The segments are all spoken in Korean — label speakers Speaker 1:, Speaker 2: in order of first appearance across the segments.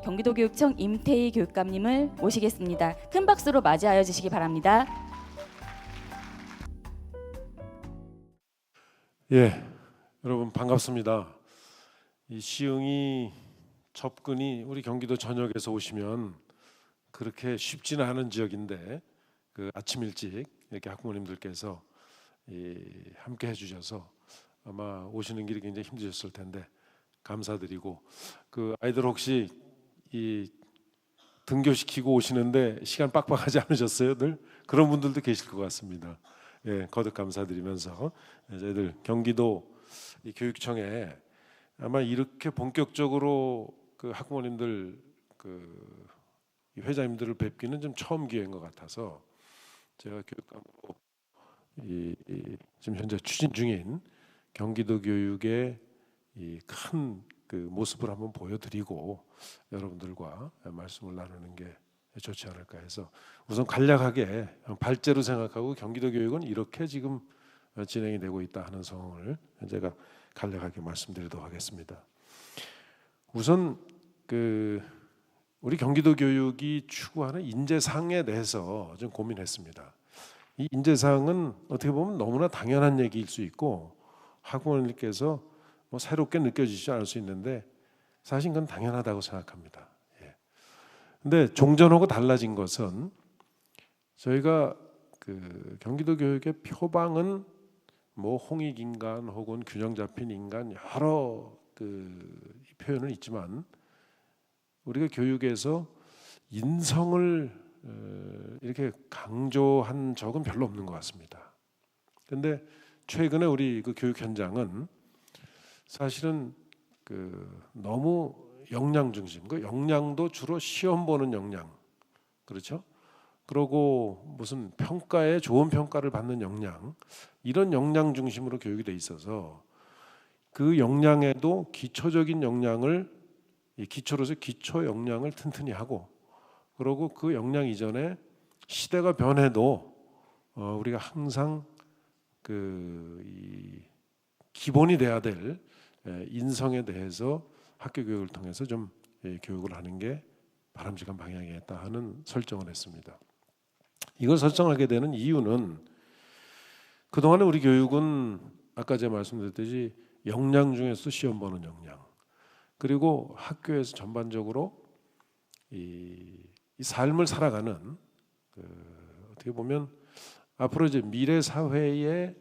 Speaker 1: 경기도교육청 임태희 교육감님을 모시겠습니다. 큰 박수로 맞이하여 주시기 바랍니다.
Speaker 2: 예, 여러분 반갑습니다. 이 시흥이 접근이 우리 경기도 전역에서 오시면 그렇게 쉽지는 않은 지역인데 그 아침 일찍 이렇게 학부모님들께서 함께 해주셔서 아마 오시는 길이 굉장히 힘드셨을 텐데 감사드리고, 그 아이들 혹시 이 등교시키고 오시는데 시간 빡빡하지 않으셨어요? 늘 그런 분들도 계실 것 같습니다. 예, 거듭 감사드리면서 저희들 경기도 이 교육청에 아마 이렇게 본격적으로 그 학부모님들 그 회장님들을 뵙기는 좀 처음 기회인 것 같아서 제가 교육감으로 지금 현재 추진 중인 경기도 교육의 이 큰 그 모습을 한번 보여드리고 여러분들과 말씀을 나누는 게 좋지 않을까 해서 우선 간략하게 발제로 생각하고 경기도 교육은 이렇게 지금 진행이 되고 있다 하는 상황을 제가 간략하게 말씀드리도록 하겠습니다. 우선 그 우리 경기도 교육이 추구하는 인재상에 대해서 좀 고민했습니다. 이 인재상은 어떻게 보면 너무나 당연한 얘기일 수 있고 학부모님께서 뭐 새롭게 느껴지지 않을 수 있는데 사실 그건 당연하다고 생각합니다. 근데 종전하고 달라진 것은 저희가 그 경기도 교육의 표방은 뭐 홍익 인간 혹은 균형 잡힌 인간 여러 그 표현은 있지만 우리가 교육에서 인성을 이렇게 강조한 적은 별로 없는 것 같습니다. 그런데 최근에 우리 그 교육 현장은 사실은 그 너무 역량 중심, 그 역량도 주로 시험 보는 역량, 그렇죠? 그리고 무슨 평가에 좋은 평가를 받는 역량, 이런 역량 중심으로 교육이 돼 있어서 그 역량에도 기초적인 역량을 기초로서 기초 역량을 튼튼히 하고, 그리고 그 역량 이전에 시대가 변해도 우리가 항상 이 기본이 돼야 될 인성에 대해서 학교 교육을 통해서 좀 교육을 하는 게 바람직한 방향이었다 하는 설정을 했습니다. 이걸 설정하게 되는 이유는 그동안에 우리 교육은 아까 제가 말씀드렸듯이 역량 중에서 시험 보는 역량, 그리고 학교에서 전반적으로 이 삶을 살아가는 어떻게 보면 앞으로 이제 미래 사회에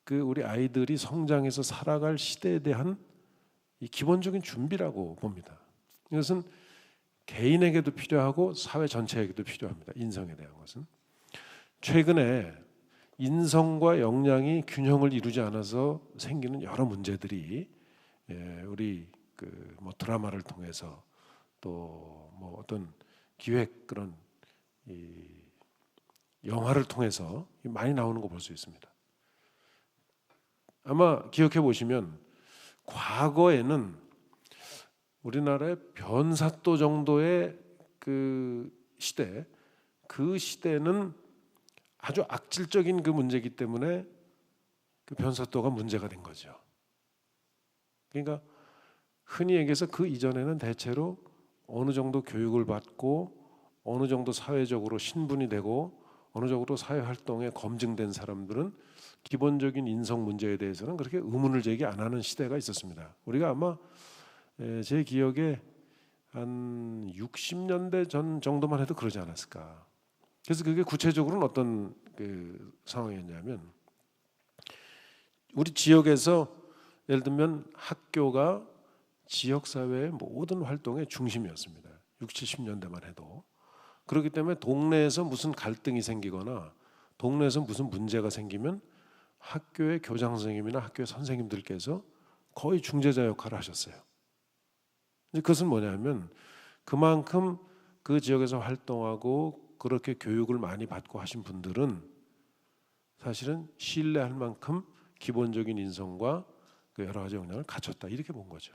Speaker 2: 그 우리 아이들이 성장해서 살아갈 시대에 대한 이 기본적인 준비라고 봅니다. 이것은 개인에게도 필요하고 사회 전체에게도 필요합니다. 인성에 대한 것은 최근에 인성과 역량이 균형을 이루지 않아서 생기는 여러 문제들이 우리 그 뭐 드라마를 통해서 또 뭐 어떤 기획 그런 이 영화를 통해서 많이 나오는 거 볼 수 있습니다. 아마 기억해 보시면 과거에는 우리나라의 변사또 정도의 그 시대, 그 시대는 아주 악질적인 그 문제이기 때문에 그 변사또가 문제가 된 거죠. 그러니까 흔히 얘기해서 그 이전에는 대체로 어느 정도 교육을 받고 어느 정도 사회적으로 신분이 되고 어느 정도 사회 활동에 검증된 사람들은 기본적인 인성 문제에 대해서는 그렇게 의문을 제기 안 하는 시대가 있었습니다. 우리가 아마 제 기억에 한 60년대 전 정도만 해도 그러지 않았을까. 그래서 그게 구체적으로는 어떤 그 상황이었냐면 우리 지역에서 예를 들면 학교가 지역사회의 모든 활동의 중심이었습니다. 60, 70년대만 해도. 그렇기 때문에 동네에서 무슨 갈등이 생기거나 동네에서 무슨 문제가 생기면 학교의 교장 선생님이나 학교의 선생님들께서 거의 중재자 역할을 하셨어요. 그것은 뭐냐면 그만큼 그 지역에서 활동하고 그렇게 교육을 많이 받고 하신 분들은 사실은 신뢰할 만큼 기본적인 인성과 그 여러 가지 역량을 갖췄다 이렇게 본 거죠.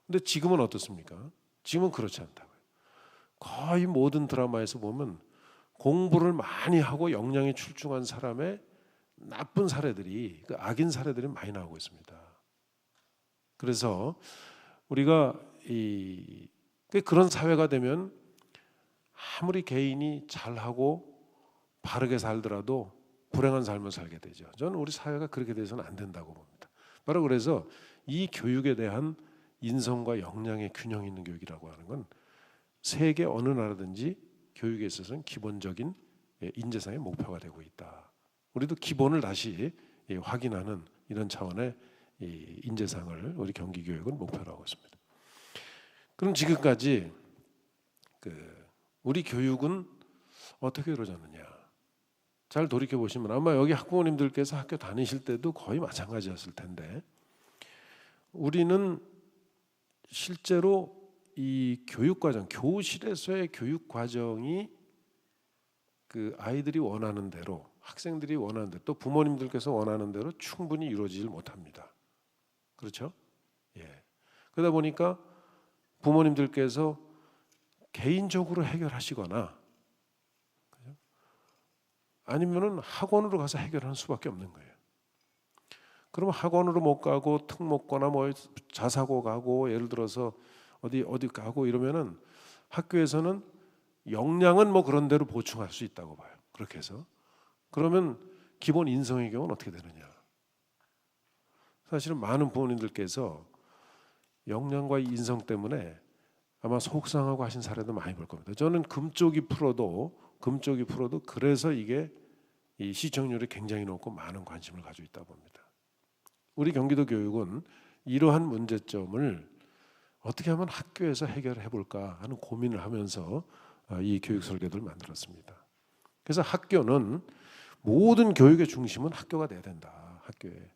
Speaker 2: 근데 지금은 어떻습니까? 지금은 그렇지 않다고요. 거의 모든 드라마에서 보면 공부를 많이 하고 역량이 출중한 사람의 나쁜 사례들이, 그 악인 사례들이 많이 나오고 있습니다. 그래서 우리가 이 그런 사회가 되면 아무리 개인이 잘하고 바르게 살더라도 불행한 삶을 살게 되죠. 저는 우리 사회가 그렇게 돼서는 안 된다고 봅니다. 바로 그래서 이 교육에 대한 인성과 역량의 균형 있는 교육이라고 하는 건 세계 어느 나라든지 교육에 있어서는 기본적인 인재상의 목표가 되고 있다. 우리도 기본을 다시 확인하는 이런 차원의 인재상을 우리 경기교육은 목표로 하고 있습니다. 그럼 지금까지 우리 교육은 어떻게 이루어졌느냐? 잘 돌이켜 보시면 아마 여기 학부모님들께서 학교 다니실 때도 거의 마찬가지였을 텐데, 우리는 실제로 이 교육 과정, 교실에서의 교육 과정이 그 아이들이 원하는 대로, 학생들이 원하는 대로, 또 부모님들께서 원하는 대로 충분히 이루어지질 못합니다. 그렇죠? 예. 그러다 보니까 부모님들께서 개인적으로 해결하시거나 아니면은 학원으로 가서 해결하는 수밖에 없는 거예요. 그러면 학원으로 못 가고 특 먹거나 뭐 자사고 가고 예를 들어서 어디 가고 이러면은 학교에서는 역량은 뭐 그런 대로 보충할 수 있다고 봐요. 그렇게 해서 그러면 기본 인성의 경우는 어떻게 되느냐? 사실은 많은 부모님들께서 역량과 인성 때문에 아마 속상하고 하신 사례도 많이 볼 겁니다. 저는 금쪽이 풀어도 그래서 이게 이 시청률이 굉장히 높고 많은 관심을 가지고 있다고 봅니다. 우리 경기도 교육은 이러한 문제점을 어떻게 하면 학교에서 해결해 볼까 하는 고민을 하면서 이 교육 설계도를 만들었습니다. 그래서 학교는 모든 교육의 중심은 학교가 돼야 된다. 학교에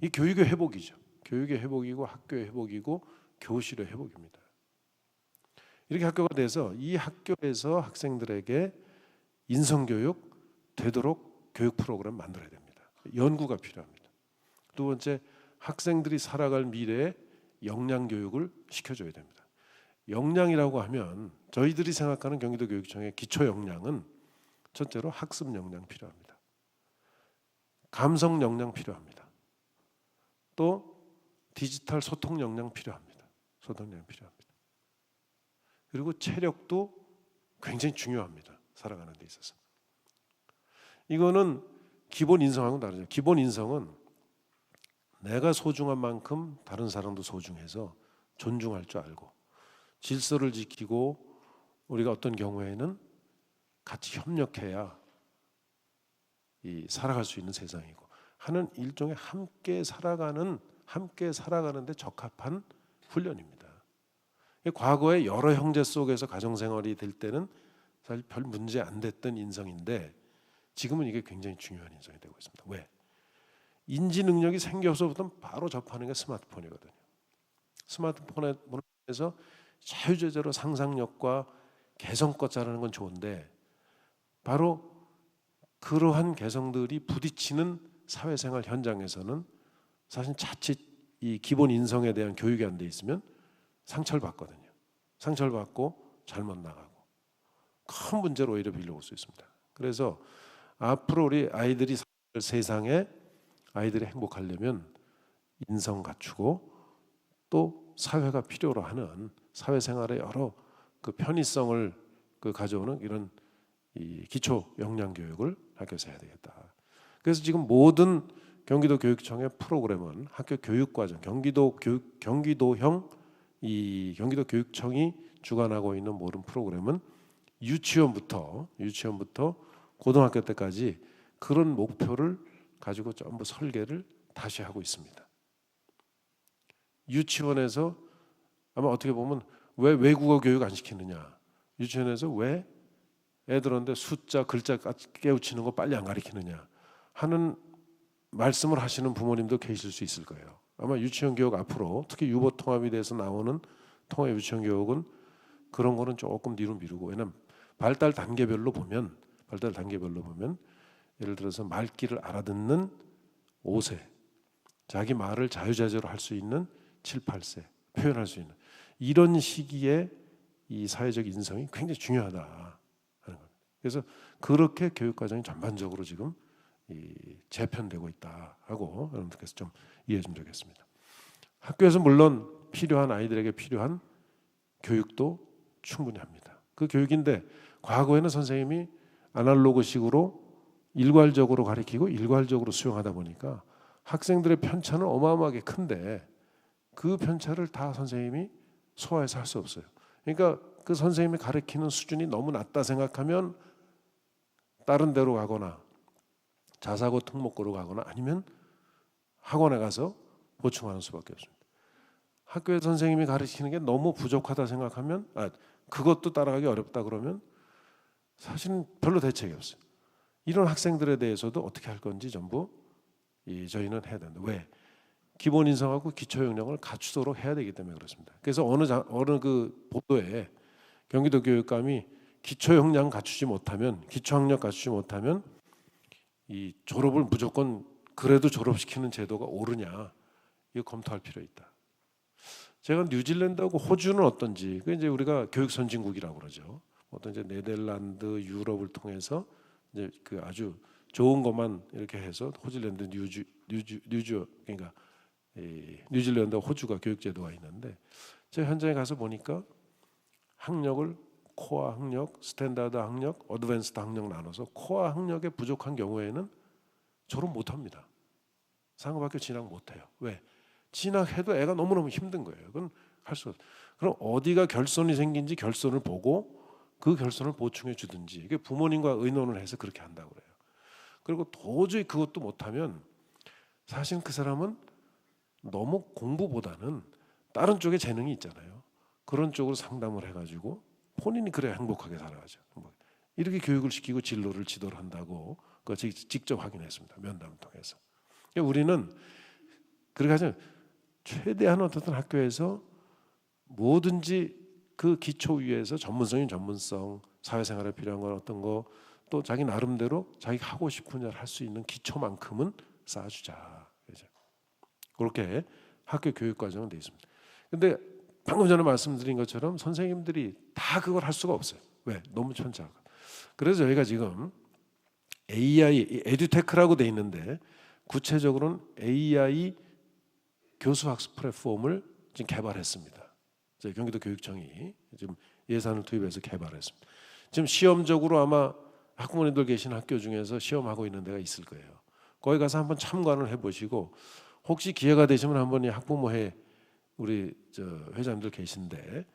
Speaker 2: 이 교육의 회복이죠. 교육의 회복이고 학교의 회복이고 교실의 회복입니다. 이렇게 학교가 돼서 이 학교에서 학생들에게 인성교육 되도록 교육 프로그램 만들어야 됩니다. 연구가 필요합니다. 두 번째, 학생들이 살아갈 미래에 역량 교육을 시켜줘야 됩니다. 역량이라고 하면 저희들이 생각하는 경기도 교육청의 기초 역량은 첫째로 학습 역량 필요합니다. 감성 역량 필요합니다. 또 디지털 소통 역량 필요합니다. 소통 역량 필요합니다. 그리고 체력도 굉장히 중요합니다. 살아가는 데 있어서. 이거는 기본 인성하고는 다르죠. 기본 인성은 내가 소중한 만큼 다른 사람도 소중해서 존중할 줄 알고 질서를 지키고 우리가 어떤 경우에는 같이 협력해야 살아갈 수 있는 세상이고 하는 일종의 함께 살아가는데 적합한 훈련입니다. 과거에 여러 형제 속에서 가정생활이 될 때는 사실 별 문제 안 됐던 인성인데 지금은 이게 굉장히 중요한 인성이 되고 있습니다. 왜? 인지 능력이 생겨서부터 바로 접하는 게 스마트폰이거든요. 스마트폰에서 자유자재로 상상력과 개성껏 자라는 건 좋은데 바로 그러한 개성들이 부딪히는 사회생활 현장에서는 사실 자칫 이 기본 인성에 대한 교육이 안 돼 있으면 상처를 받거든요. 상처를 받고 잘못 나가고 큰 문제로 오히려 빌려올 수 있습니다. 그래서 앞으로 우리 아이들이 살 세상에 아이들이 행복하려면 인성 갖추고 또 사회가 필요로 하는 사회생활의 여러 그 편의성을 가져오는 이런 이 기초 역량 교육을 학교에서 해야 되겠다. 그래서 지금 모든 경기도 교육청의 프로그램은 학교 교육 과정, 경기도형 이 경기도 교육청이 주관하고 있는 모든 프로그램은 유치원부터 고등학교 때까지 그런 목표를 가지고 전부 설계를 다시 하고 있습니다. 유치원에서 아마 어떻게 보면 왜 외국어 교육 안 시키느냐? 유치원에서 왜 애들한테 숫자, 글자 깨우치는 거 빨리 안 가르치느냐 하는 말씀을 하시는 부모님도 계실 수 있을 거예요. 아마 유치원 교육 앞으로 특히 유보 통합에 대해서 나오는 통합 유치원 교육은 그런 거는 조금 뒤로 미루고 왜냐하면 발달 단계별로 보면 예를 들어서 말귀를 알아듣는 5세, 자기 말을 자유자재로 할 수 있는 7, 8세 표현할 수 있는 이런 시기에 이 사회적 인성이 굉장히 중요하다 하는 겁니다. 그래서 그렇게 교육 과정이 전반적으로 지금 재편되고 있다 하고 여러분들께서 좀 이해해 주면 좋겠습니다. 학교에서 물론 아이들에게 필요한 교육도 충분히 합니다. 그 교육인데 과거에는 선생님이 아날로그식으로 일괄적으로 가르치고 일괄적으로 수용하다 보니까 학생들의 편차는 어마어마하게 큰데 그 편차를 다 선생님이 소화해서 할 수 없어요. 그러니까 그 선생님이 가르치는 수준이 너무 낮다 생각하면 다른 데로 가거나 자사고 특목고로 가거나 아니면 학원에 가서 보충하는 수밖에 없습니다. 학교에 선생님이 가르치는 게 너무 부족하다 생각하면 그것도 따라가기 어렵다 그러면 사실은 별로 대책이 없어요. 이런 학생들에 대해서도 어떻게 할 건지 전부 저희는 해야 된다. 왜? 기본 인성하고 기초 역량을 갖추도록 해야 되기 때문에 그렇습니다. 그래서 어느 그 보도에 경기도 교육감이 기초 역량 갖추지 못하면, 기초 학력 갖추지 못하면 이 졸업을 무조건 그래도 졸업시키는 제도가 옳으냐, 이거 검토할 필요 있다. 제가 뉴질랜드하고 호주는 어떤지, 그 이제 우리가 교육 선진국이라고 그러죠. 어떤 이제 네덜란드, 유럽을 통해서 이제 그 아주 좋은 것만 이렇게 해서 호질랜드, 뉴주 그러니까 뉴질랜드, 호주가 교육 제도가 있는데 제가 현장에 가서 보니까 학력을 코어 학력, 스탠다드 학력, 어드밴스드 학력 나눠서 코어 학력에 부족한 경우에는 졸업 못합니다. 상업학교 진학 못해요. 왜? 진학해도 애가 너무너무 힘든 거예요. 그건 할 수 없어요. 그럼 어디가 결손이 생긴지 결손을 보고 그 결손을 보충해 주든지, 이게 부모님과 의논을 해서 그렇게 한다고 그래요. 그리고 도저히 그것도 못하면 사실 그 사람은 너무 공부보다는 다른 쪽에 재능이 있잖아요. 그런 쪽으로 상담을 해가지고 본인이 그래야 행복하게 살아가죠. 이렇게 교육을 시키고 지도를 한다고 그거 직접 확인했습니다. 면담을 통해서. 우리는 그렇게 하죠. 최대한 어떤 학교에서 뭐든지 그 기초 위에서 전문성인 전문성, 사회생활에 필요한 건 어떤 거, 또 자기 나름대로 자기가 하고 싶은 일 할 수 있는 기초만큼은 쌓아주자. 그렇죠? 그렇게 학교 교육 과정은 돼 있습니다. 근데 방금 전에 말씀드린 것처럼 선생님들이 다 그걸 할 수가 없어요. 왜? 너무 천차고. 그래서 저희가 지금 AI 에듀테크라고 돼 있는데 구체적으로는 AI 교수학습 플랫폼을 지금 개발했습니다. 저희 경기도 교육청이 지금 예산을 투입해서 개발했습니다. 지금 시험적으로 아마 학부모님들 계신 학교 중에서 시험하고 있는 데가 있을 거예요. 거기 가서 한번 참관을 해보시고 혹시 기회가 되시면 한번 이 학부모회 우리 회장님들 계신데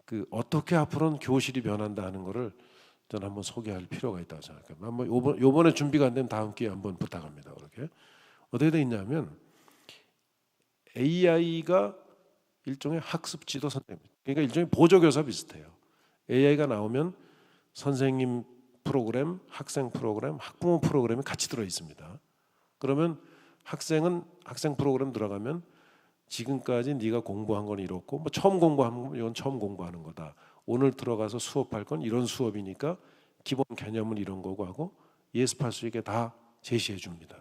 Speaker 2: 그 어떻게 앞으로는 교실이 변한다 하는 거를 저는 한번 소개할 필요가 있다고 생각해요. 한번 요번에 준비가 안 되면 다음 기회에 한번 부탁합니다. 그렇게 어떻게 돼 있냐면 AI가 일종의 학습 지도 선생님, 그러니까 일종의 보조교사 비슷해요. AI가 나오면 선생님 프로그램, 학생 프로그램, 학부모 프로그램이 같이 들어 있습니다. 그러면 학생은 학생 프로그램 들어가면 지금까지 네가 공부한 건 이렇고, 뭐 처음 공부한 건 이건 처음 공부하는 거다. 오늘 들어가서 수업할 건 이런 수업이니까 기본 개념은 이런 거고 하고 예습할 수 있게 다 제시해 줍니다.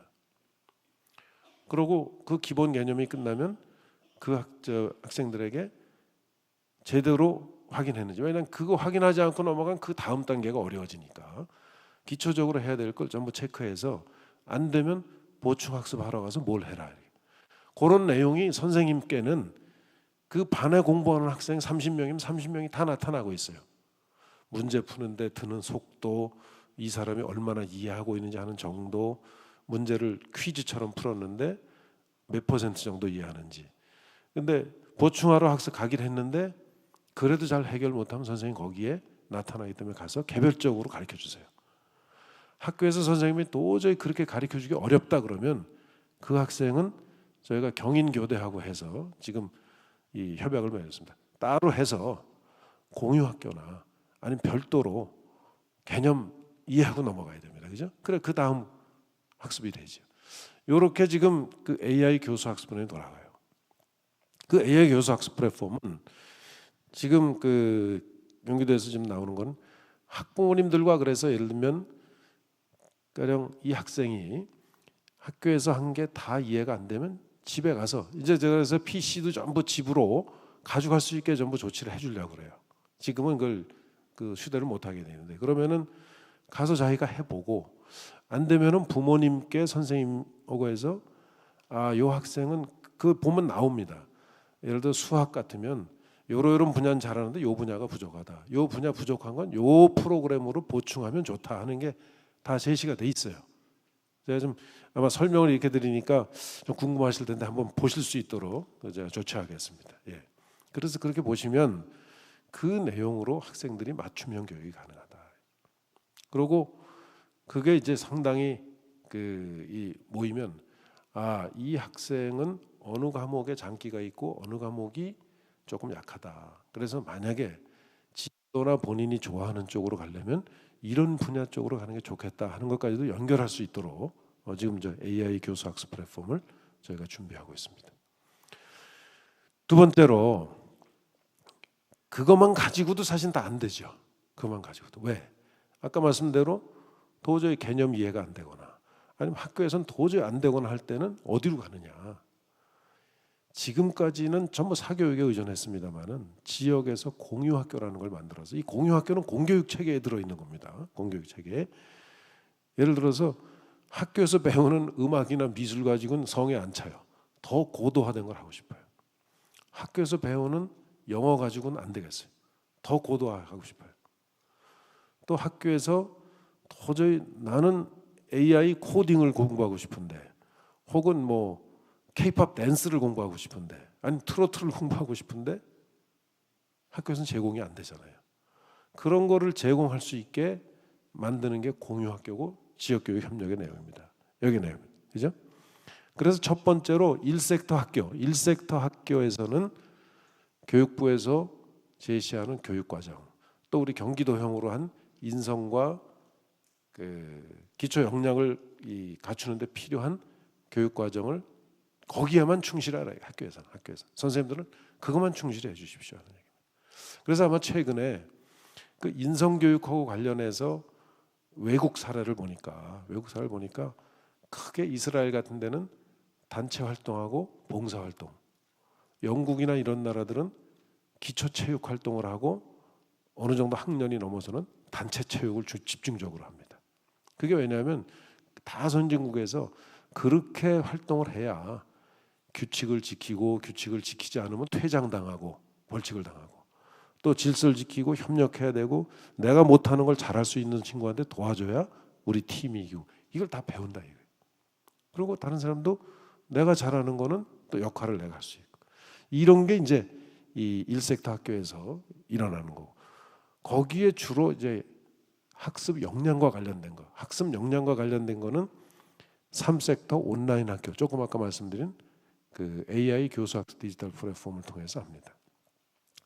Speaker 2: 그리고 그 기본 개념이 끝나면 그 학생들에게 제대로 확인했는지, 왜냐하면 그거 확인하지 않고 넘어간 그 다음 단계가 어려워지니까 기초적으로 해야 될 걸 전부 체크해서 안 되면 보충학습하러 가서 뭘 해라. 그런 내용이 선생님께는 그 반에 공부하는 학생 30명이면 30명이 다 나타나고 있어요. 문제 푸는데 드는 속도, 이 사람이 얼마나 이해하고 있는지 하는 정도, 문제를 퀴즈처럼 풀었는데 몇 퍼센트 정도 이해하는지. 근데 보충하러 학습 가기를 했는데 그래도 잘 해결 못하면 선생님 거기에 나타나기 때문에 가서 개별적으로 가르쳐 주세요. 학교에서 선생님이 도저히 그렇게 가르쳐 주기 어렵다 그러면 그 학생은 저희가 경인교대하고 해서 지금 이 협약을 맺었습니다. 따로 해서 공유학교나 아니면 별도로 개념 이해하고 넘어가야 됩니다. 그죠? 그래 그 다음 학습이 되죠. 이렇게 지금 그 AI 교수 학습원에 돌아가요. 그 AI 교수 학습 플랫폼은 지금 그 경기도에서 지금 나오는 건 학부모님들과 그래서 예를 들면 가령 이 학생이 학교에서 한 게 다 이해가 안 되면 집에 가서 이제 그래서 PC도 전부 집으로 가져갈 수 있게 전부 조치를 해주려고 그래요. 지금은 그걸 그 휴대를 못 하게 되는데 그러면은 가서 자기가 해보고 안 되면은 부모님께 선생님하고 해서 요 학생은 그 보면 나옵니다. 예를 들어 수학 같으면 요런 분야는 잘하는데 요 분야가 부족하다. 요 분야 부족한 건 요 프로그램으로 보충하면 좋다 하는 게 다 제시가 돼 있어요. 제가 좀 아마 설명을 이렇게 드리니까 좀 궁금하실 텐데 한번 보실 수 있도록 제가 조치하겠습니다. 예. 그래서 그렇게 보시면 그 내용으로 학생들이 맞춤형 교육이 가능하다. 그리고 그게 이제 상당히 이 모이면 이 학생은 어느 과목에 장기가 있고 어느 과목이 조금 약하다. 그래서 만약에 지도나 본인이 좋아하는 쪽으로 가려면 이런 분야 쪽으로 가는 게 좋겠다 하는 것까지도 연결할 수 있도록 지금 저 AI 교수 학습 플랫폼을 저희가 준비하고 있습니다. 두 번째로 그것만 가지고도 사실 다 안 되죠. 그것만 가지고도. 왜? 아까 말씀대로 도저히 개념 이해가 안 되거나 아니면 학교에서는 도저히 안 되거나 할 때는 어디로 가느냐. 지금까지는 전부 사교육에 의존했습니다만은 지역에서 공유학교라는 걸 만들어서 이 공유학교는 공교육 체계에 들어있는 겁니다. 공교육 체계에. 예를 들어서 학교에서 배우는 음악이나 미술 가지고는 성에 안 차요. 더 고도화된 걸 하고 싶어요. 학교에서 배우는 영어 가지고는 안 되겠어요. 더 고도화하고 싶어요. 또 학교에서 도저히 나는 AI 코딩을 공부하고 싶은데 혹은 뭐 K-팝 댄스를 공부하고 싶은데 아니면 트로트를 공부하고 싶은데 학교에서는 제공이 안 되잖아요. 그런 거를 제공할 수 있게 만드는 게 공유학교고 지역교육 협력의 내용입니다. 여기 내용입니다. 그죠? 그래서 첫 번째로 1섹터 학교, 1섹터 학교에서는 교육부에서 제시하는 교육과정, 또 우리 경기도형으로 한 인성과 기초 역량을 갖추는 데 필요한 교육과정을 거기에만 충실하라. 학교에서 선생님들은 그것만 충실해 주십시오 하는 얘기입니다. 그래서 아마 최근에 그 인성교육하고 관련해서 외국 사례를 보니까 크게 이스라엘 같은 데는 단체 활동하고 봉사 활동, 영국이나 이런 나라들은 기초 체육 활동을 하고 어느 정도 학년이 넘어서는 단체 체육을 집중적으로 합니다. 그게 왜냐하면 다 선진국에서 그렇게 활동을 해야 규칙을 지키고 규칙을 지키지 않으면 퇴장당하고 벌칙을 당하고 또 질서를 지키고 협력해야 되고 내가 못하는 걸 잘할 수 있는 친구한테 도와줘야 우리 팀이 이기고 이걸 다 배운다 이거예요. 그리고 다른 사람도 내가 잘하는 거는 또 역할을 내가 할 수 있고 이런 게 이제 이 1섹터 학교에서 일어나는 거고 거기에 주로 이제 학습 역량과 관련된 거, 학습 역량과 관련된 거는 3섹터 온라인 학교 조금 아까 말씀드린 그 AI 교수학습 디지털 플랫폼을 통해서 합니다.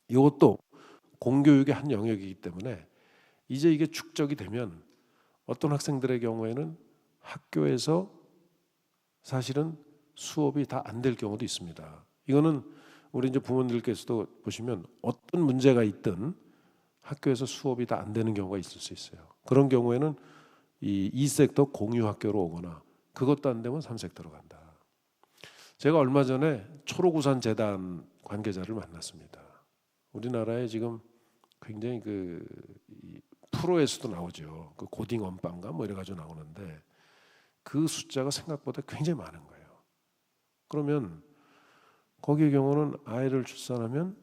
Speaker 2: 이것도 공교육의 한 영역이기 때문에 이제 이게 축적이 되면 어떤 학생들의 경우에는 학교에서 사실은 수업이 다 안 될 경우도 있습니다. 이거는 우리 이제 부모님들께서도 보시면 어떤 문제가 있든 학교에서 수업이 다 안 되는 경우가 있을 수 있어요. 그런 경우에는 이 2섹터 공유 학교로 오거나 그것도 안 되면 3섹터로 간다. 제가 얼마 전에 초록우산 재단 관계자를 만났습니다. 우리나라에 지금 굉장히 프로에서도 나오죠. 그 고딩 원빵가 뭐 이래 가지고 나오는데 그 숫자가 생각보다 굉장히 많은 거예요. 그러면 거기의 경우는 아이를 출산하면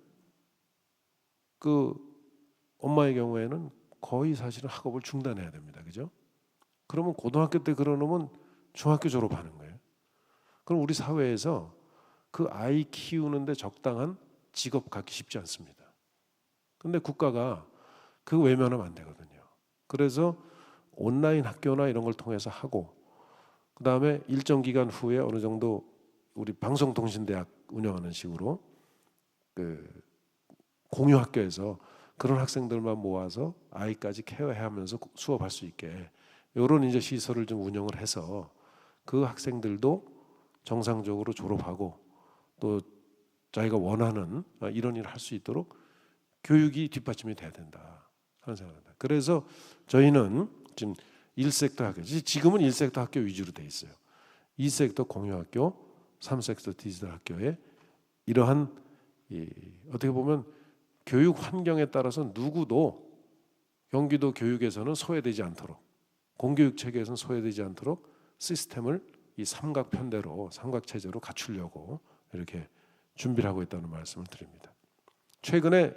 Speaker 2: 그 엄마의 경우에는 거의 사실은 학업을 중단해야 됩니다. 그죠? 그러면 고등학교 때 그러놓으면 중학교 졸업하는 거예요. 그럼 우리 사회에서 그 아이 키우는데 적당한 직업 갖기 쉽지 않습니다. 근데 국가가 그 외면하면 안 되거든요. 그래서 온라인 학교나 이런 걸 통해서 하고 그 다음에 일정 기간 후에 어느 정도 우리 방송통신대학 운영하는 식으로 그 공유 학교에서 그런 학생들만 모아서 아이까지 케어하면서 수업할 수 있게 이런 이제 시설을 좀 운영을 해서 그 학생들도 정상적으로 졸업하고 또 자기가 원하는 이런 일을 할 수 있도록 교육이 뒷받침이 돼야 된다 하는 생각입니다. 그래서 저희는 지금 1섹터 학교, 지금은 1섹터 학교 위주로 돼 있어요. 2섹터 공유학교, 3섹터 디지털 학교에 이러한 어떻게 보면 교육 환경에 따라서 누구도 경기도 교육에서는 소외되지 않도록 공교육 체계에서는 소외되지 않도록 시스템을 이 삼각편대로 삼각체제로 갖추려고 이렇게 준비를 하고 있다는 말씀을 드립니다. 최근에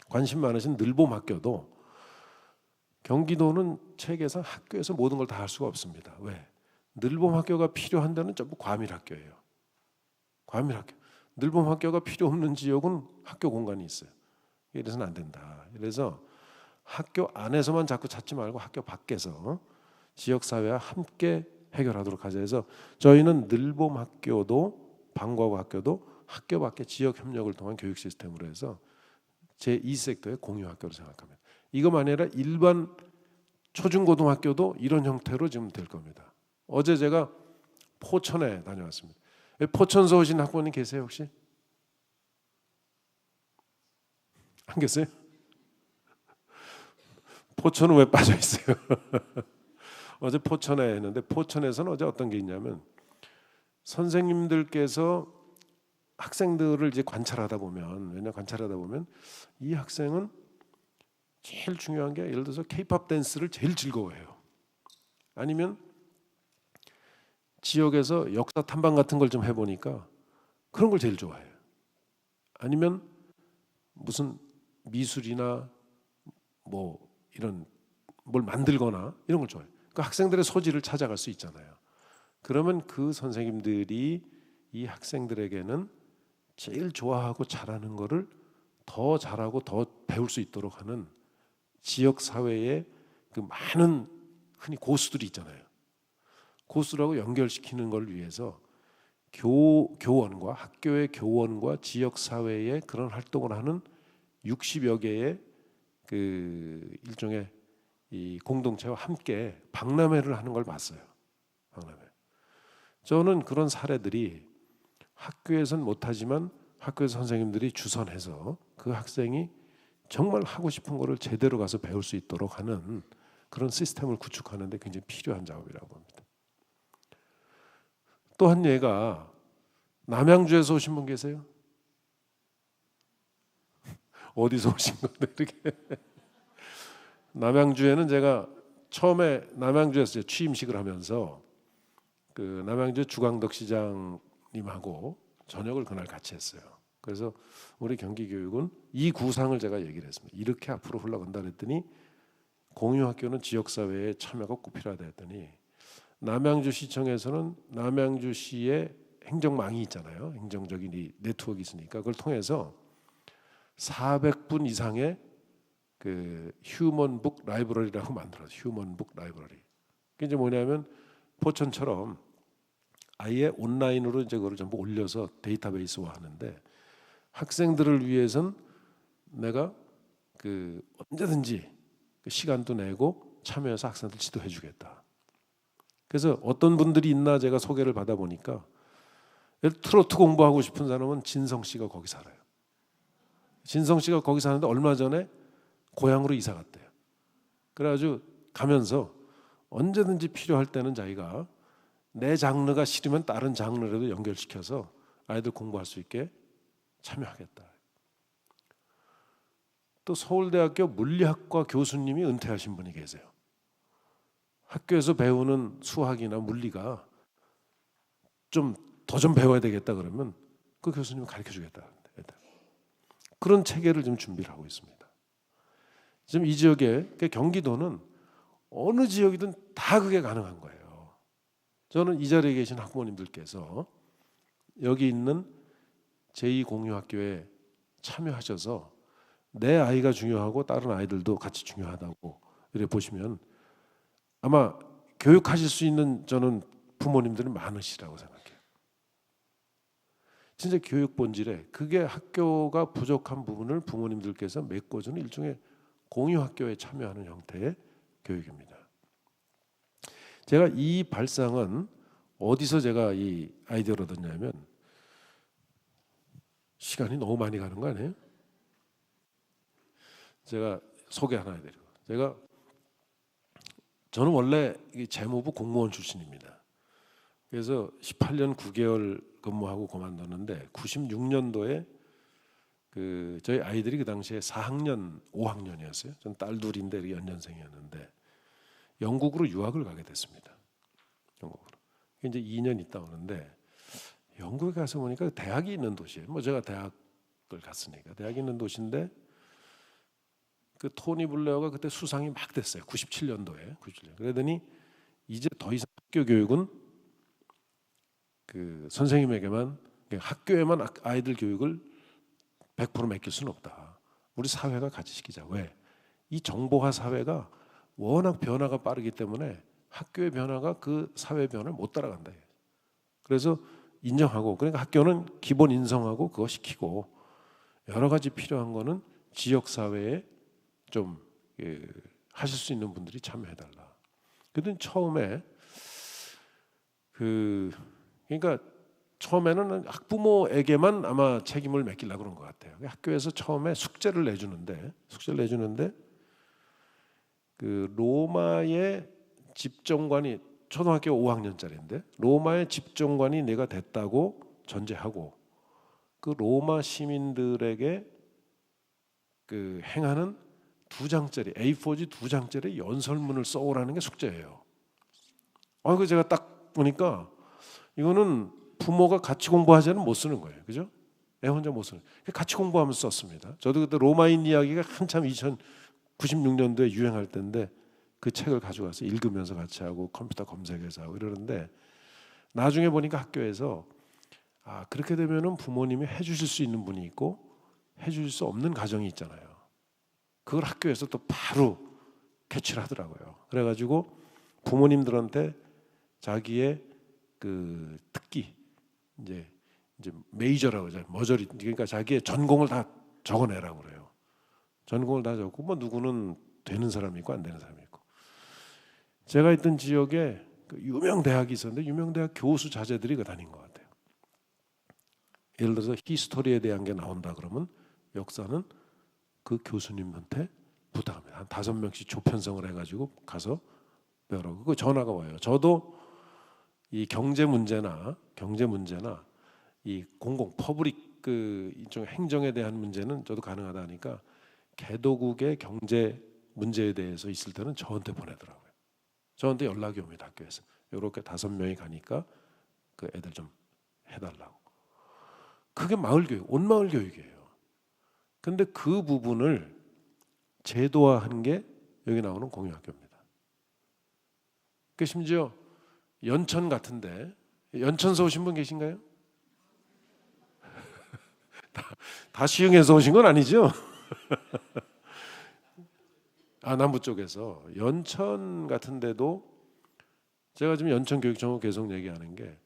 Speaker 2: 관심 많으신 늘봄 학교도 경기도는 체계상 학교에서 모든 걸 다 할 수가 없습니다. 왜? 늘봄 학교가 필요한 데는 전부 과밀 학교예요. 과밀 학교. 늘봄 학교가 필요 없는 지역은 학교 공간이 있어요. 이래서는 안 된다. 그래서 학교 안에서만 자꾸 찾지 말고 학교 밖에서 지역사회와 함께 해결하도록 하자 해서 저희는 늘봄 학교도 방과후 학교도 학교 밖에 지역 협력을 통한 교육 시스템으로 해서 제2섹터의 공유 학교로 생각합니다. 이것만 아니라 일반 초중고등학교도 이런 형태로 지금 될 겁니다. 어제 제가 포천에 다녀왔습니다. 포천서 오신 학부모님 계세요 혹시? 안 계세요? 포천은 왜 빠져 있어요? 어제 포천에 했는데 포천에서는 어제 어떤 게 있냐면 선생님들께서 학생들을 이제 관찰하다 보면 이 학생은 제일 중요한 게 예를 들어서 K-팝 댄스를 제일 즐거워해요. 아니면 지역에서 역사 탐방 같은 걸 좀 해보니까 그런 걸 제일 좋아해요. 아니면 무슨 미술이나 뭐 이런 뭘 만들거나 이런 걸 좋아해요. 그 학생들의 소질을 찾아갈 수 있잖아요. 그러면 그 선생님들이 이 학생들에게는 제일 좋아하고 잘하는 거를 더 잘하고 더 배울 수 있도록 하는 지역 사회의 그 많은 흔히 고수들이 있잖아요. 고수라고 연결시키는 걸 위해서 교원과 학교의 교원과 지역 사회의 그런 활동을 하는 60여 개의 그 일종의 이 공동체와 함께 박람회를 하는 걸 봤어요. 박람회. 저는 그런 사례들이 학교에선 못하지만 학교에서 선생님들이 주선해서 그 학생이 정말 하고 싶은 거를 제대로 가서 배울 수 있도록 하는 그런 시스템을 구축하는 데 굉장히 필요한 작업이라고 봅니다. 또 한 예가 남양주에서 오신 분 계세요? 어디서 오신 건데 이렇게? 남양주에는 제가 처음에 남양주에서 취임식을 하면서 그 남양주 주광덕 시장님하고 저녁을 그날 같이 했어요. 그래서 우리 경기교육은 이 구상을 제가 얘기를 했습니다. 이렇게 앞으로 흘러간다 그랬더니 공유학교는 지역사회에 참여가 꼭 필요하다 했더니 남양주시청에서는 남양주시의 행정망이 있잖아요. 행정적인 이 네트워크가 있으니까 그걸 통해서 400분 이상의 그 휴먼북 라이브러리라고 만들었어요. 휴먼북 라이브러리. 그게 이제 뭐냐면 포천처럼 아예 온라인으로 이제 그걸 전부 올려서 데이터베이스화 하는데 학생들을 위해선 내가 그 언제든지 그 시간도 내고 참여해서 학생들 지도해 주겠다. 그래서 어떤 분들이 있나 제가 소개를 받아 보니까 트로트 공부하고 싶은 사람은 진성 씨가 거기 살아요. 진성 씨가 거기 사는데 얼마 전에 고향으로 이사 갔대요. 그래가지고 가면서 언제든지 필요할 때는 자기가 내 장르가 싫으면 다른 장르라도 연결시켜서 아이들 공부할 수 있게 참여하겠다. 또 서울대학교 물리학과 교수님이 은퇴하신 분이 계세요. 학교에서 배우는 수학이나 물리가 좀 더 좀 배워야 되겠다 그러면 그 교수님이 가르쳐 주겠다. 그런 체계를 좀 준비를 하고 있습니다. 지금 이 지역에 경기도는 어느 지역이든 다 그게 가능한 거예요. 저는 이 자리에 계신 학부모님들께서 여기 있는 제2공유학교에 참여하셔서 내 아이가 중요하고 다른 아이들도 같이 중요하다고 이렇게 보시면 아마 교육하실 수 있는 저는 부모님들이 많으시라고 생각해요. 진짜 교육 본질에 그게 학교가 부족한 부분을 부모님들께서 메꿔주는 일종의 공유학교에 참여하는 형태의 교육입니다. 제가 이 발상은 어디서 제가 이 아이디어를 얻었냐면 시간이 너무 많이 가는 거 아니에요? 제가 소개 하나 해드리고 저는 원래 재무부 공무원 출신입니다. 그래서 18년 9개월 근무하고 그만뒀는데 96년도에 그 저희 아이들이 그 당시에 4학년, 5학년이었어요. 전 딸 둘인데 연년생이었는데 영국으로 유학을 가게 됐습니다. 영국으로. 이제 2년 있다 오는데 영국에 가서 보니까 대학이 있는 도시예요. 뭐 제가 대학 대학을 갔으니까. 대학이 있는 도시인데 그 토니 블레어가 그때 수상이 막 됐어요. 97년도에. 97년. 그러더니 이제 더 이상 학교 교육은 그 선생님에게만, 학교에만 아이들 교육을 100% 맡길 수는 없다. 우리 사회가 같이 시키자. 왜? 이 정보화 사회가 워낙 변화가 빠르기 때문에 학교의 변화가 그 사회 변화를 못 따라간다. 그래서 인정하고, 그러니까 학교는 기본 인성하고 그거 시키고, 여러 가지 필요한 거는 지역 사회에 좀 하실 수 있는 분들이 참여해달라. 그랬더니 처음에 그러니까 처음에는 학부모에게만 아마 책임을 맡기려고 그런 것 같아요. 학교에서 처음에 숙제를 내주는데 그 로마의 집정관이, 초등학교 5학년짜리인데 로마의 집정관이 내가 됐다고 전제하고 그 로마 시민들에게 그 행하는 2장짜리 A4지 2장짜리 연설문을 써오라는 게 숙제예요. 그 제가 딱 보니까 이거는 부모가 같이 공부하자는 못 쓰는 거예요, 그죠? 애 혼자 못 쓰는. 같이 공부하면서 썼습니다. 저도 그때 로마인 이야기가 한참 2096년도에 유행할 때인데 그 책을 가져가서 읽으면서 같이 하고 컴퓨터 검색해서 하고 이러는데 나중에 보니까 학교에서 그렇게 되면은 부모님이 해주실 수 있는 분이 있고 해주실 수 없는 가정이 있잖아요. 그걸 학교에서 또 바로 캐치를 하더라고요. 그래가지고 부모님들한테 자기의 그 특기 이제 메이저라고 하죠. 머저리, 그러니까 자기의 전공을 다 적어내라고 그래요. 전공을 다 적고 뭐 누구는 되는 사람이 있고 안 되는 사람이 있고. 제가 있던 지역에 그 유명 대학이 있었는데 유명 대학 교수 자제들이 그 다닌 것 같아요. 예를 들어서 히스토리에 대한 게 나온다 그러면 역사는 그 교수님한테 부탁합니다. 한 5명씩 조편성을 해가지고 가서 배우라고. 그 전화가 와요. 저도 이 경제 문제나 이 공공 퍼블릭 그 일종 행정에 대한 문제는 저도 가능하다 하니까 개도국의 경제 문제에 대해서 있을 때는 저한테 보내더라고요. 저한테 연락이 옵니다. 학교에서 이렇게 5명이 가니까 그 애들 좀 해달라고. 그게 마을 교육, 온 마을 교육이에요. 근데 그 부분을 제도화한 게 여기 나오는 공유학교입니다. 그 심지어 연천 같은데, 연천서 오신 분 계신가요? 다 시흥에서 오신 건 아니죠? 남부 쪽에서 연천 같은데도 제가 지금 연천 교육청을 계속 얘기하는 게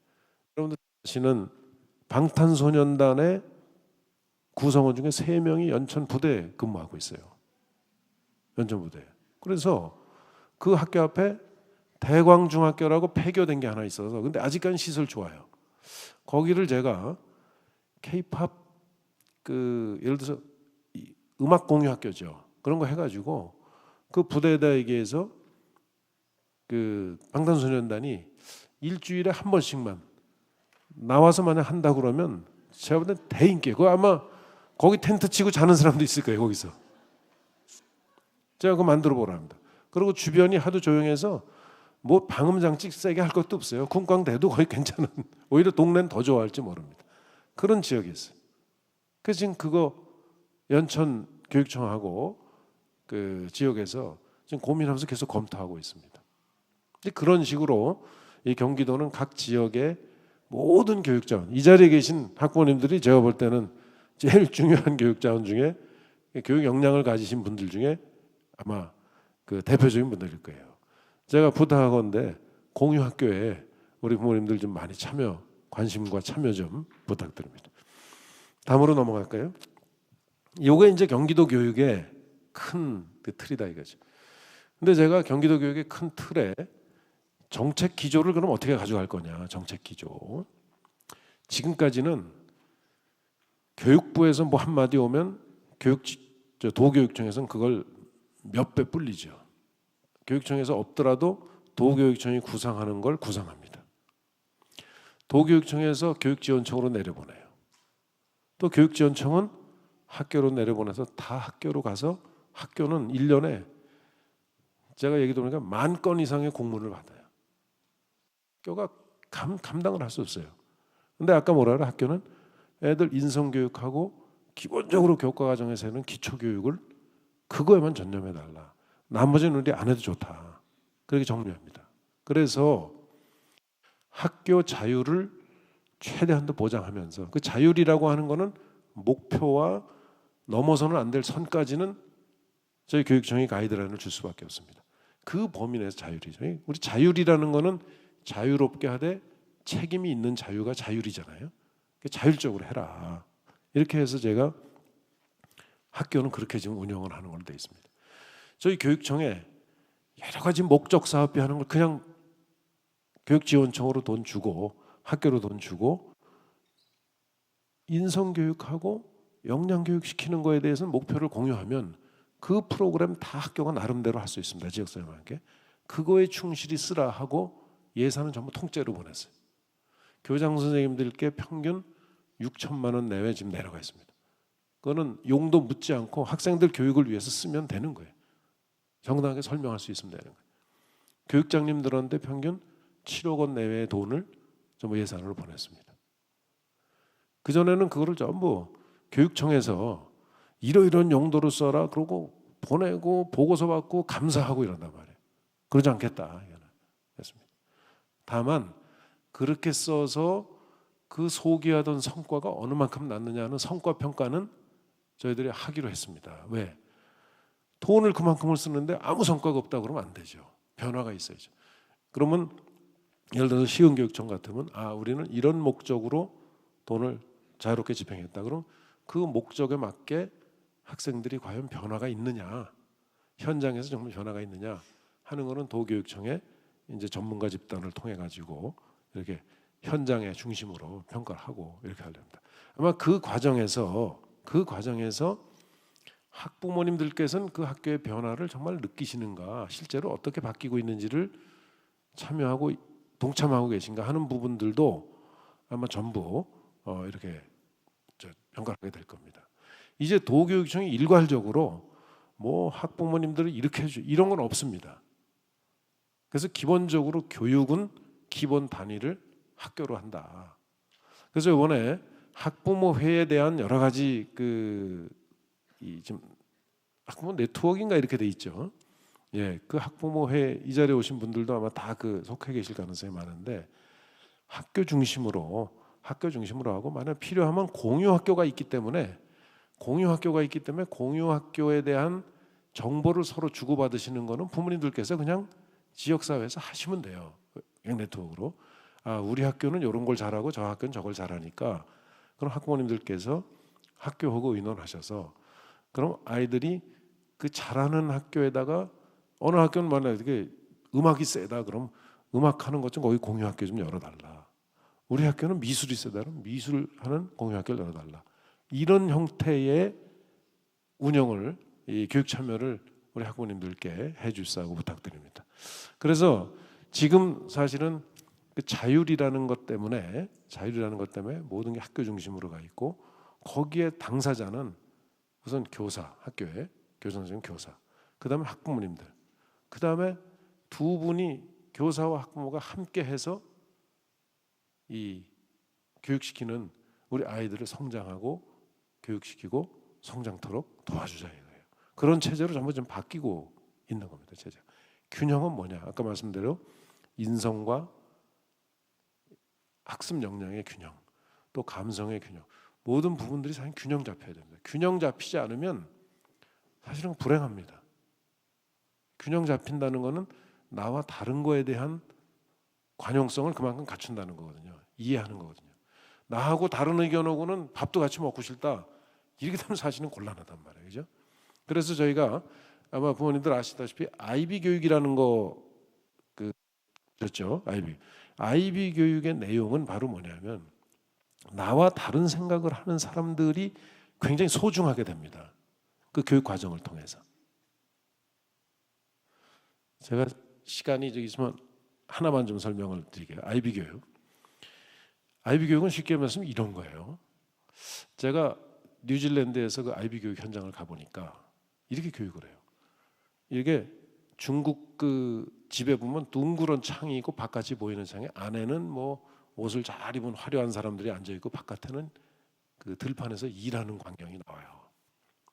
Speaker 2: 여러분들 아시는 방탄소년단의 구성원 중에 3명이 연천 부대에 근무하고 있어요. 연천 부대. 그래서 그 학교 앞에 대광중학교라고 폐교된 게 하나 있어서 근데 아직까지 시설 좋아요. 거기를 제가 K-팝 그 예를 들어서 음악 공유 학교죠. 그런 거 해가지고 그 부대에다 얘기해서 그 방탄소년단이 일주일에 한 번씩만 나와서 만약 한다 그러면 제가 볼 땐 대인기예요. 그거 아마 거기 텐트 치고 자는 사람도 있을 거예요. 거기서 제가 그거 만들어 보라 합니다. 그리고 주변이 하도 조용해서 뭐 방음 장치 세게 할 것도 없어요. 군광대도 거의 괜찮은, 오히려 동네는 더 좋아할지 모릅니다. 그런 지역이 있어요. 그래서 지금 그거 연천 교육청하고 그 지역에서 지금 고민하면서 계속 검토하고 있습니다. 그런 식으로 이 경기도는 각 지역의 모든 교육자원, 이 자리에 계신 학부모님들이 제가 볼 때는 제일 중요한 교육자원 중에 교육 역량을 가지신 분들 중에 아마 그 대표적인 분들일 거예요. 제가 부탁하건대 공유학교에 우리 부모님들 좀 많이 참여, 관심과 참여 좀 부탁드립니다. 다음으로 넘어갈까요? 이게 이제 경기도 교육의 큰 틀이다 이거죠. 근데 제가 경기도 교육의 큰 틀에 정책 기조를 그럼 어떻게 가져갈 거냐? 정책 기조. 지금까지는 교육부에서 뭐 한마디 오면 도교육청에서는 그걸 몇 배 불리죠. 교육청에서 없더라도 도교육청이 구상하는 걸 구상합니다. 도교육청에서 교육지원청으로 내려보내요. 또 교육지원청은 학교로 내려보내서 다 학교로 가서 학교는 1년에 제가 얘기 들으니까 10,000건 이상의 공문을 받아요. 학교가 감당을 할 수 없어요. 근데 아까 뭐라 그래? 학교는 애들 인성교육하고 기본적으로 교과 과정에서는 기초 교육을 그거에만 전념해 달라. 나머지는 우리 안 해도 좋다. 그렇게 정리합니다. 그래서 학교 자율을 최대한도 보장하면서 그 자율이라고 하는 거는 목표와 넘어서는 안 될 선까지는 저희 교육청이 가이드라인을 줄 수밖에 없습니다. 그 범위 내에서 자율이죠. 우리 자율이라는 거는 자유롭게 하되 책임이 있는 자유가 자율이잖아요. 자율적으로 해라. 이렇게 해서 제가 학교는 그렇게 지금 운영을 하는 걸로 되어 있습니다. 저희 교육청에 여러 가지 목적 사업비 하는 걸 그냥 교육지원청으로 돈 주고 학교로 돈 주고 인성교육하고 역량교육 시키는 거에 대해서는 목표를 공유하면 그 프로그램 다 학교가 나름대로 할 수 있습니다. 지역사회만께. 그거에 충실히 쓰라 하고 예산은 전부 통째로 보냈어요. 교장 선생님들께 평균 6천만 원 내외 지금 내려가 있습니다. 그거는 용도 묻지 않고 학생들 교육을 위해서 쓰면 되는 거예요. 정당하게 설명할 수 있으면 되는 거예요. 교육장님들한테 평균 7억 원 내외의 돈을 전부 예산으로 보냈습니다. 그전에는 그거를 전부 교육청에서 이러이러한 용도로 써라 그러고 보내고 보고서 받고 감사하고 이런단 말이에요. 그러지 않겠다. 했습니다. 다만 그렇게 써서 그 소기하던 성과가 어느 만큼 났느냐 하는 성과 평가는 저희들이 하기로 했습니다. 왜? 돈을 그만큼을 쓰는데 아무 성과가 없다 그러면 안 되죠. 변화가 있어야죠. 그러면 예를 들어서 시흥교육청 같으면 우리는 이런 목적으로 돈을 자유롭게 집행했다. 그럼 그 목적에 맞게 학생들이 과연 변화가 있느냐, 현장에서 정말 변화가 있느냐 하는 거는 도교육청의 이제 전문가 집단을 통해 가지고 이렇게 현장의 중심으로 평가를 하고 이렇게 하렵니다. 아마 그 과정에서 학부모님들께서는 그 학교의 변화를 정말 느끼시는가, 실제로 어떻게 바뀌고 있는지를 참여하고 동참하고 계신가 하는 부분들도 아마 전부 이렇게 평가를 하게 될 겁니다. 이제 도교육청이 일괄적으로 뭐 학부모님들을 이렇게 해줘 이런 건 없습니다. 그래서 기본적으로 교육은 기본 단위를 학교로 한다. 그래서 이번에 학부모회에 대한 여러 가지 지금 학부모 네트워크인가 이렇게 돼 있죠. 예, 그 학부모회 이 자리에 오신 분들도 아마 다 속해 계실 가능성이 많은데 학교 중심으로 하고 만약 필요하면 공유 학교가 있기 때문에 공유 학교에 대한 정보를 서로 주고받으시는 거는 부모님들께서 그냥 지역사회에서 하시면 돼요. 그냥 네트워크로. 우리 학교는 이런 걸 잘하고 저 학교는 저걸 잘하니까 그럼 학부모님들께서 학교하고 의논하셔서 그럼 아이들이 그 잘하는 학교에다가 어느 학교는 만약에 음악이 세다 그럼 음악하는 것 좀 거기 공유 학교 좀 열어달라. 우리 학교는 미술이 세다 그럼 미술하는 공유 학교를 열어달라. 이런 형태의 운영을 이 교육 참여를 우리 학부모님들께 해주시라고 부탁드립니다. 그래서 지금 사실은 그 자율이라는 것 때문에 모든 게 학교 중심으로 가 있고 거기에 당사자는 우선 교사, 학교에 교사 선생님, 교사, 그 다음에 학부모님들, 그 다음에 두 분이 교사와 학부모가 함께해서 이 교육시키는 우리 아이들을 성장하고 교육시키고 성장토록 도와주자 이거예요. 그런 체제로 전부 좀 바뀌고 있는 겁니다. 체제. 균형은 뭐냐? 아까 말씀대로 인성과 학습 역량의 균형, 또 감성의 균형, 모든 부분들이 사실 균형 잡혀야 됩니다. 균형 잡히지 않으면 사실은 불행합니다. 균형 잡힌다는 것은 나와 다른 거에 대한 관용성을 그만큼 갖춘다는 거거든요. 이해하는 거거든요. 나하고 다른 의견하고는 밥도 같이 먹고 싫다. 이렇게 되면 사실은 곤란하단 말이에요. 그죠? 그래서 저희가 아마 부모님들 아시다시피 IB 교육이라는 거 그렇죠? IB 교육의 내용은 바로 뭐냐면 나와 다른 생각을 하는 사람들이 굉장히 소중하게 됩니다. 그 교육 과정을 통해서. 제가 시간이 저기 있으면 하나만 좀 설명을 드릴게요. IB 교육은 쉽게 말하면 이런 거예요. 제가 뉴질랜드에서 그 IB 교육 현장을 가보니까 이렇게 교육을 해요. 이게 중국 그 집에 보면 둥그런 창이 있고 바깥이 보이는 창에 안에는 뭐 옷을 잘 입은 화려한 사람들이 앉아 있고 바깥에는 그 들판에서 일하는 광경이 나와요.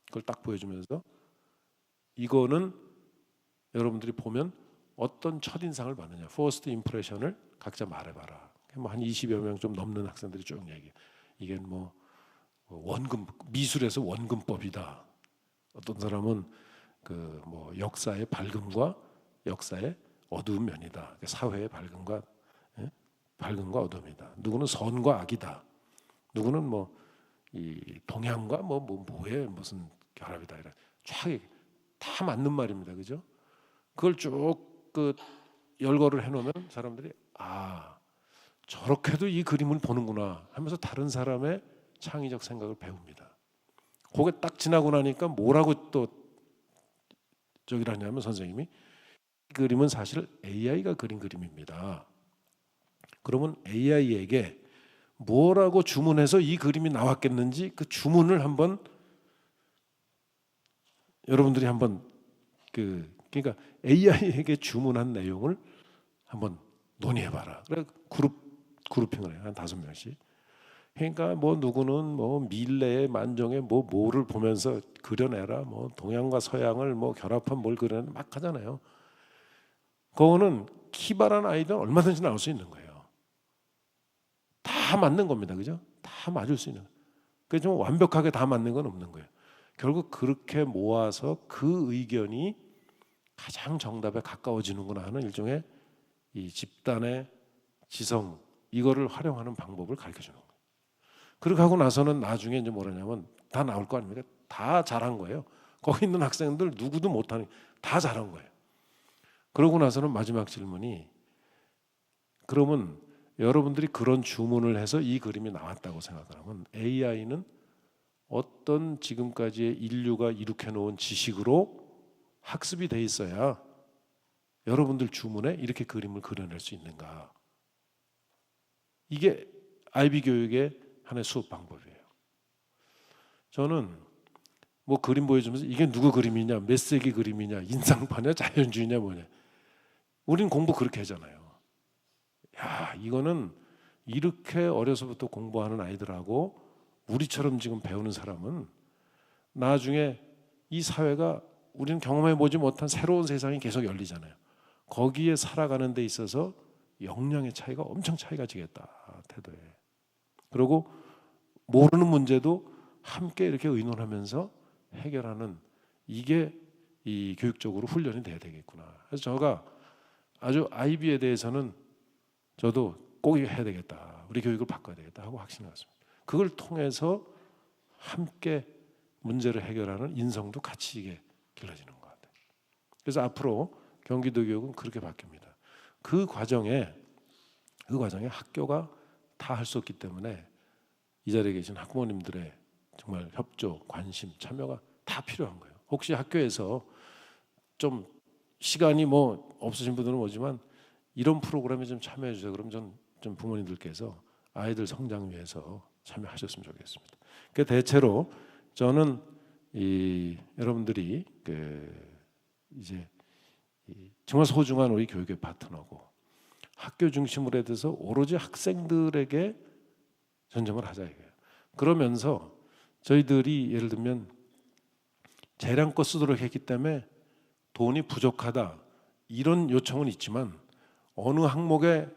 Speaker 2: 그걸 딱 보여주면서 이거는 여러분들이 보면 어떤 첫인상을 받느냐, 퍼스트 임프레션을 각자 말해봐라. 뭐 한 20여 명 좀 넘는 학생들이 쭉 얘기해. 이게 뭐 원금, 미술에서 원금법이다. 어떤 사람은 그 뭐 역사의 밝음과 역사의 어두운 면이다. 사회의 밝음과 어둠이다. 누구는 선과 악이다. 누구는 뭐 이 동양과 뭐의 무슨 결합이다. 이런 쫙 다 맞는 말입니다. 그죠? 그걸 쭉 그 열거를 해놓으면 사람들이 아 저렇게도 이 그림을 보는구나 하면서 다른 사람의 창의적 생각을 배웁니다. 그게 딱 지나고 나니까 뭐라고 또 저기를 하냐면 선생님이 이 그림은 사실 AI가 그린 그림입니다. 그러면 AI에게 뭐라고 주문해서 이 그림이 나왔겠는지 그 주문을 한번 여러분들이 한번 그러니까 AI에게 주문한 내용을 한번 논의해봐라. 그래 그룹핑을 해요. 한 5명씩. 그러니까 뭐 누구는 뭐 밀레의 만종의 뭐를 보면서 그려내라. 뭐 동양과 서양을 뭐 결합한 뭘 그려내 막 하잖아요. 그거는 키바란 아이들은 얼마든지 나올 수 있는 거예요. 다 맞는 겁니다. 그죠? 다 맞을 수 있는. 그래서 좀 완벽하게 다 맞는 건 없는 거예요. 결국 그렇게 모아서 그 의견이 가장 정답에 가까워지는구나 하는 일종의 이 집단의 지성 이거를 활용하는 방법을 가르쳐주는 거예요. 그렇게 하고 나서는 나중에 이제 뭐라냐면 다 나올 거 아닙니까? 다 잘한 거예요. 거기 있는 학생들 누구도 못하는 다 잘한 거예요. 그러고 나서는 마지막 질문이 그러면 여러분들이 그런 주문을 해서 이 그림이 나왔다고 생각하면 AI는 어떤 지금까지의 인류가 이룩해 놓은 지식으로 학습이 돼 있어야 여러분들 주문에 이렇게 그림을 그려낼 수 있는가? 이게 IB 교육의 하나의 수업 방법이에요. 저는 뭐 그림 보여주면서 이게 누구 그림이냐, 몇 세기 그림이냐, 인상파냐, 자연주의냐 뭐냐. 우린 공부 그렇게 하잖아요. 야, 이거는 이렇게 어려서부터 공부하는 아이들하고 우리처럼 지금 배우는 사람은 나중에 이 사회가 우리는 경험해보지 못한 새로운 세상이 계속 열리잖아요. 거기에 살아가는 데 있어서 역량의 차이가 엄청 차이가 지겠다. 태도에. 그리고 모르는 문제도 함께 이렇게 의논하면서 해결하는 이게 이 교육적으로 훈련이 돼야 되겠구나. 그래서 제가 아주 IB에 대해서는 저도 꼭 해야 되겠다. 우리 교육을 바꿔야 되겠다 하고 확신을 갖습니다. 그걸 통해서 함께 문제를 해결하는 인성도 같이 이게 길러지는 것 같아요. 그래서 앞으로 경기도 교육은 그렇게 바뀝니다. 그 과정에 학교가 다 할 수 없기 때문에 이 자리에 계신 학부모님들의 정말 협조, 관심, 참여가 다 필요한 거예요. 혹시 학교에서 좀 시간이 뭐 없으신 분들은 오지만 이런 프로그램에 좀 참여해 주세요. 그럼 좀 부모님들께서 아이들 성장 위해서 참여하셨으면 좋겠습니다. 그 대체로 저는 여러분들이 이제 정말 소중한 우리 교육의 파트너고 학교 중심으로 해서 오로지 학생들에게 전념을 하자 이거예요. 그러면서 저희들이 예를 들면 재량껏 쓰도록 했기 때문에 돈이 부족하다 이런 요청은 있지만 어느 항목에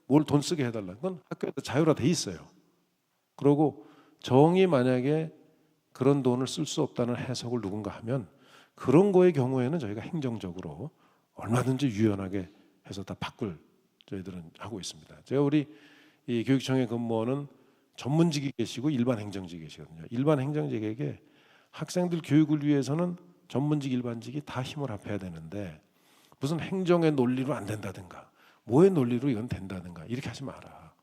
Speaker 2: 뭘 돈 쓰게 해달라 그건 학교에서 자유화 돼 있어요. 그리고 정이 만약에 그런 돈을 쓸 수 없다는 해석을 누군가 하면 그런 거의 경우에는 저희가 행정적으로 얼마든지 유연하게 해서 다 바꿀 저희들은 하고 있습니다. 제가 우리 이 교육청에 근무하는 전문직이 계시고 일반 행정직이 계시거든요. 일반 행정직에게 학생들 교육을 위해서는 전문직 일반직이 다 힘을 합해야 되는데 무슨 행정의 논리로 안 된다든가 뭐의 논리로 이건 된다든가 이렇게 하지 마라.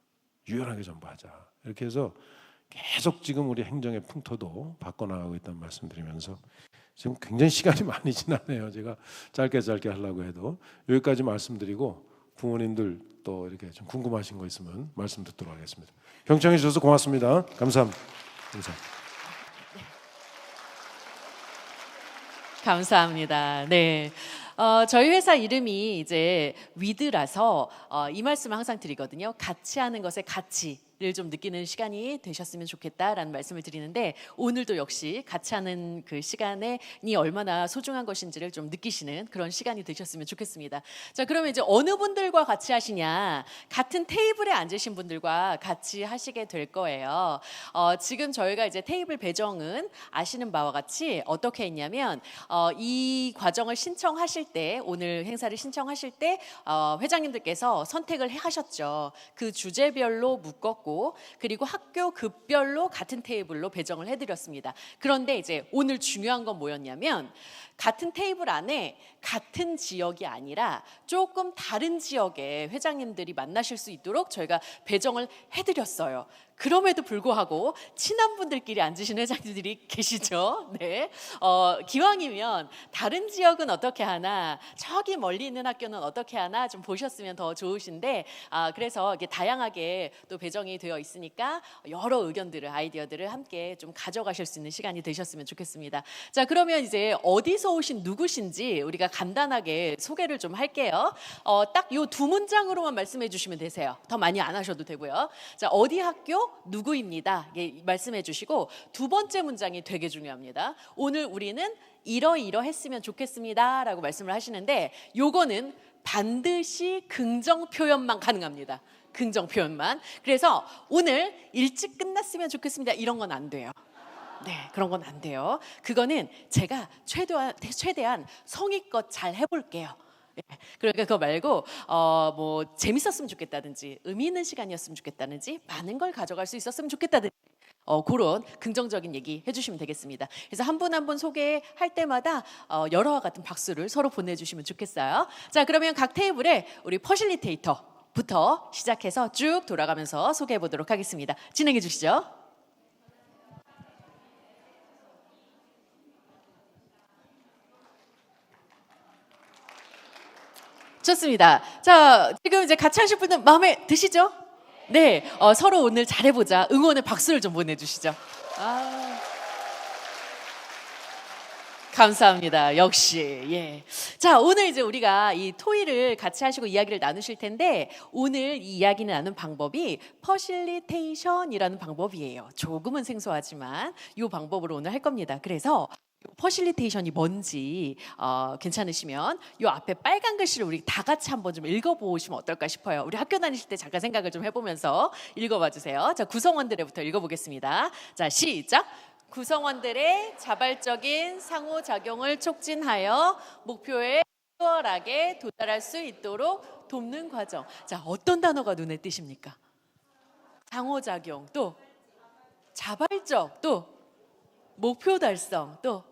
Speaker 2: 유연하게 전부 하자. 이렇게 해서 계속 지금 우리 행정의 풍토도 바꿔나가고 있다는 말씀드리면서 지금 굉장히 시간이 많이 지나네요. 제가 짧게 하려고 해도 여기까지 말씀드리고 부모님들 또 이렇게 좀 궁금하신 거 있으면 말씀 듣도록 하겠습니다. 경청해 주셔서 고맙습니다. 감사합니다.
Speaker 3: 감사합니다. 네. 저희 회사 이름이 이제 위드라서 이 말씀을 항상 드리거든요. 같이 하는 것의 가치를 좀 느끼는 시간이 되셨으면 좋겠다라는 말씀을 드리는데, 오늘도 역시 같이 하는 그 시간이 얼마나 소중한 것인지를 좀 느끼시는 그런 시간이 되셨으면 좋겠습니다. 자, 그러면 이제 어느 분들과 같이 하시냐? 같은 테이블에 앉으신 분들과 같이 하시게 될 거예요. 지금 저희가 이제 테이블 배정은 아시는 바와 같이 어떻게 했냐면, 이 과정을 신청하실 때, 오늘 행사를 신청하실 때 회장님들께서 선택을 하셨죠. 그 주제별로 묶었고, 그리고 학교 급별로 같은 테이블로 배정을 해드렸습니다. 그런데 이제 오늘 중요한 건 뭐였냐면, 같은 테이블 안에 같은 지역이 아니라 조금 다른 지역의 회장님들이 만나실 수 있도록 저희가 배정을 해드렸어요. 그럼에도 불구하고 친한 분들끼리 앉으신 회장님들이 계시죠. 네. 기왕이면 다른 지역은 어떻게 하나, 저기 멀리 있는 학교는 어떻게 하나 좀 보셨으면 더 좋으신데, 그래서 이게 다양하게 또 배정이 되어 있으니까 여러 의견들을, 아이디어들을 함께 좀 가져가실 수 있는 시간이 되셨으면 좋겠습니다. 자, 그러면 이제 어디서 오신 누구신지 우리가 간단하게 소개를 좀 할게요. 딱 요 두 문장으로만 말씀해 주시면 되세요. 더 많이 안 하셔도 되고요. 자, 어디 학교 누구입니다. 말씀해 주시고, 두 번째 문장이 되게 중요합니다. 오늘 우리는 이러이러했으면 좋겠습니다 라고 말씀을 하시는데, 요거는 반드시 긍정 표현만 가능합니다. 긍정 표현만. 그래서 오늘 일찍 끝났으면 좋겠습니다 이런 건 안 돼요. 네, 그런 건 안 돼요. 그거는 제가 최대한 성의껏 잘 해볼게요. 그러니까 그거 말고 뭐 재밌었으면 좋겠다든지, 의미 있는 시간이었으면 좋겠다든지, 많은 걸 가져갈 수 있었으면 좋겠다든지, 그런 긍정적인 얘기 해주시면 되겠습니다. 그래서 한 분 한 분 소개할 때마다 열화와 같은 박수를 서로 보내주시면 좋겠어요. 자, 그러면 각 테이블에 우리 퍼실리테이터부터 시작해서 쭉 돌아가면서 소개해 보도록 하겠습니다. 진행해 주시죠. 좋습니다. 자, 지금 이제 같이 하실 분들 마음에 드시죠? 네, 서로 오늘 잘해보자. 응원의 박수를 좀 보내주시죠. 감사합니다. 역시. 예. 자, 오늘 이제 우리가 이 토의를 같이 하시고 이야기를 나누실 텐데, 오늘 이 이야기를 나눈 방법이 퍼실리테이션이라는 방법이에요. 조금은 생소하지만 이 방법으로 오늘 할 겁니다. 그래서 퍼실리테이션이 뭔지 괜찮으시면 이 앞에 빨간 글씨를 우리 다 같이 한번 좀 읽어보시면 어떨까 싶어요. 우리 학교 다니실 때 잠깐 생각을 좀 해보면서 읽어봐 주세요. 자, 구성원들의부터 읽어보겠습니다. 자, 시작. 구성원들의 자발적인 상호작용을 촉진하여 목표에 수월하게 도달할 수 있도록 돕는 과정. 자, 어떤 단어가 눈에 띄십니까? 상호작용, 또 자발적, 또 목표 달성, 또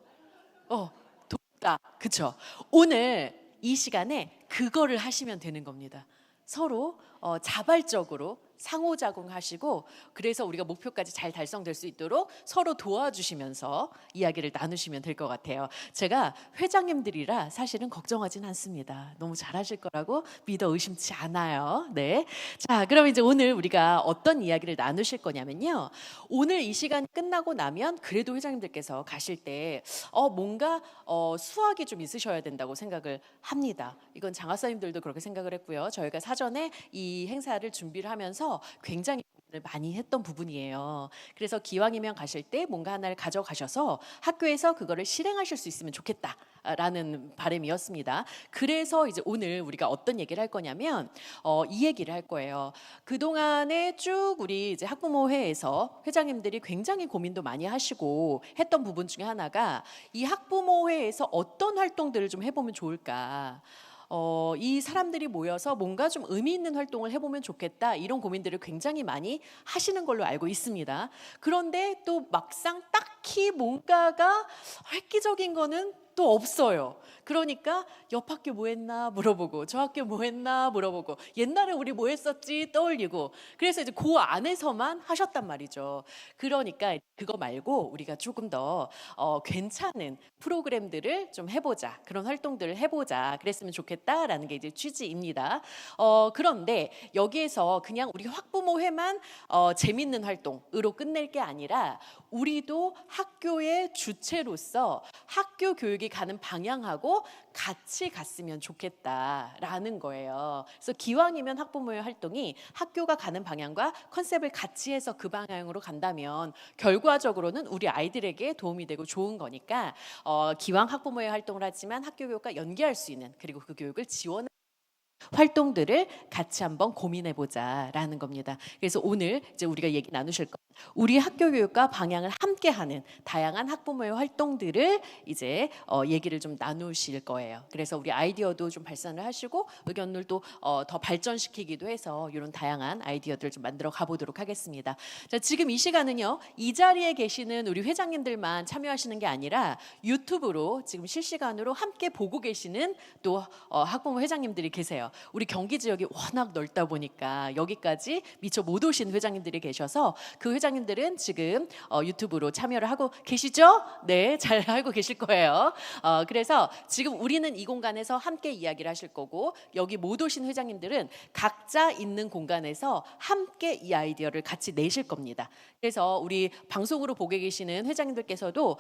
Speaker 3: 돕다. 그쵸? 오늘 이 시간에 그거를 하시면 되는 겁니다. 서로 자발적으로 상호작용하시고, 그래서 우리가 목표까지 잘 달성될 수 있도록 서로 도와주시면서 이야기를 나누시면 될 것 같아요. 제가 회장님들이라 사실은 걱정하진 않습니다. 너무 잘하실 거라고 믿어 의심치 않아요. 네. 자, 그럼 이제 오늘 우리가 어떤 이야기를 나누실 거냐면요. 오늘 이 시간 끝나고 나면 그래도 회장님들께서 가실 때 뭔가 수학이 좀 있으셔야 된다고 생각을 합니다. 이건 장학사님들도 그렇게 생각을 했고요. 저희가 사전에 이 행사를 준비를 하면서 굉장히 많이 했던 부분이에요. 그래서 기왕이면 가실 때 뭔가 하나를 가져가셔서 학교에서 그거를 실행하실 수 있으면 좋겠다라는 바람이었습니다. 그래서 이제 오늘 우리가 어떤 얘기를 할 거냐면 이 얘기를 할 거예요. 그동안에 쭉 우리 이제 학부모회에서 회장님들이 굉장히 고민도 많이 하시고 했던 부분 중에 하나가, 이 학부모회에서 어떤 활동들을 좀 해보면 좋을까, 이 사람들이 모여서 뭔가 좀 의미 있는 활동을 해보면 좋겠다, 이런 고민들을 굉장히 많이 하시는 걸로 알고 있습니다. 그런데 또 막상 딱히 뭔가가 획기적인 거는 또 없어요. 그러니까 옆 학교 뭐 했나 물어보고, 저 학교 뭐 했나 물어보고, 옛날에 우리 뭐 했었지 떠올리고, 그래서 이제 그 안에서만 하셨단 말이죠. 그러니까 그거 말고 우리가 조금 더 괜찮은 프로그램들을 좀 해보자, 그런 활동들을 해보자, 그랬으면 좋겠다라는 게 이제 취지입니다. 그런데 여기에서 그냥 우리 학부모회만 재밌는 활동으로 끝낼 게 아니라, 우리도 학교의 주체로서 학교 교육이 가는 방향하고 같이 갔으면 좋겠다라는 거예요. 그래서 기왕이면 학부모의 활동이 학교가 가는 방향과 컨셉을 같이 해서 그 방향으로 간다면 결과적으로는 우리 아이들에게 도움이 되고 좋은 거니까 기왕 학부모의 활동을 하지만 학교 교육과 연계할 수 있는, 그리고 그 교육을 지원 활동들을 같이 한번 고민해 보자라는 겁니다. 그래서 오늘 이제 우리가 얘기 나누실 것, 우리 학교 교육과 방향을 함께하는 다양한 학부모의 활동들을 이제 얘기를 좀 나누실 거예요. 그래서 우리 아이디어도 좀 발산을 하시고 의견을 또 더 발전시키기도 해서 이런 다양한 아이디어들을 좀 만들어 가보도록 하겠습니다. 자, 지금 이 시간은요, 이 자리에 계시는 우리 회장님들만 참여하시는 게 아니라 유튜브로 지금 실시간으로 함께 보고 계시는 또 학부모 회장님들이 계세요. 우리 경기 지역이 워낙 넓다 보니까 여기까지 미처 못 오신 회장님들이 계셔서 그 회장님들은 지금 유튜브로 참여를 하고 계시죠? 네, 잘 알고 계실 거예요. 그래서 지금 우리는 이 공간에서 함께 이야기를 하실 거고, 여기 못 오신 회장님들은 각자 있는 공간에서 함께 이 아이디어를 같이 내실 겁니다. 그래서 우리 방송으로 보고 계시는 회장님들께서도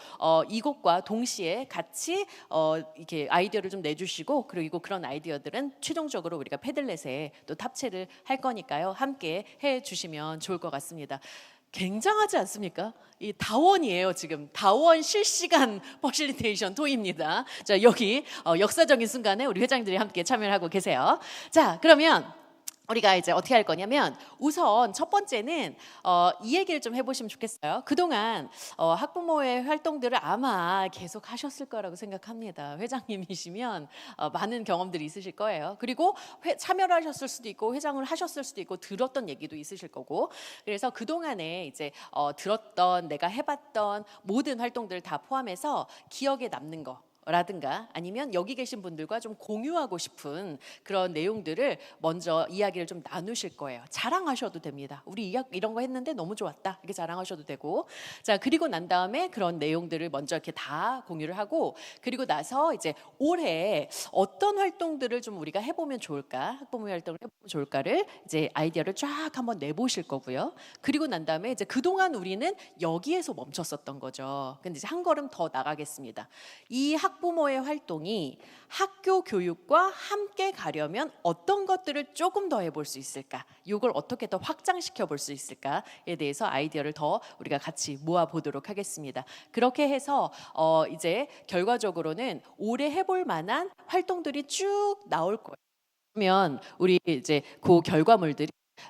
Speaker 3: 이곳과 동시에 같이 이렇게 아이디어를 좀 내주시고, 그리고 그런 아이디어들은 최종적으로 우리가 패들렛에 또 탑재를 할 거니까요. 함께 해주시면 좋을 것 같습니다. 굉장하지 않습니까? 이 다원이에요. 지금 다원 실시간 퍼실리테이션 토입니다. 자, 여기 역사적인 순간에 우리 회장님들이 함께 참여를 하고 계세요. 자, 그러면 우리가 이제 어떻게 할 거냐면, 우선 첫 번째는 이 얘기를 좀 해보시면 좋겠어요. 그동안 학부모의 활동들을 아마 계속 하셨을 거라고 생각합니다. 회장님이시면 많은 경험들이 있으실 거예요. 그리고 참여를 하셨을 수도 있고 회장을 하셨을 수도 있고 들었던 얘기도 있으실 거고, 그래서 그동안에 이제 들었던, 내가 해봤던 모든 활동들을 다 포함해서 기억에 남는 거 라든가 아니면 여기 계신 분들과 좀 공유하고 싶은 그런 내용들을 먼저 이야기를 좀 나누실 거예요. 자랑하셔도 됩니다. 우리 이런 거 했는데 너무 좋았다, 이렇게 자랑하셔도 되고. 자, 그리고 난 다음에 그런 내용들을 먼저 이렇게 다 공유를 하고, 그리고 나서 이제 올해 어떤 활동들을 좀 우리가 해보면 좋을까, 학부모 활동을 해보면 좋을까를 이제 아이디어를 쫙 한번 내보실 거고요. 그리고 난 다음에 이제 그동안 우리는 여기에서 멈췄었던 거죠. 근데 이제 한 걸음 더 나가겠습니다. 이 학부모의 활동이 학교 교육과 함께 가려면 어떤 것들을 조금 더 해볼 수 있을까? 이걸 어떻게 더 확장시켜 볼 수 있을까에 대해서 아이디어를 더 우리가 같이 모아보도록 하겠습니다. 그렇게 해서 이제 결과적으로는 올해 해볼 만한 활동들이 쭉 나올 거예요. 그러면 우리 이제 그 결과물들이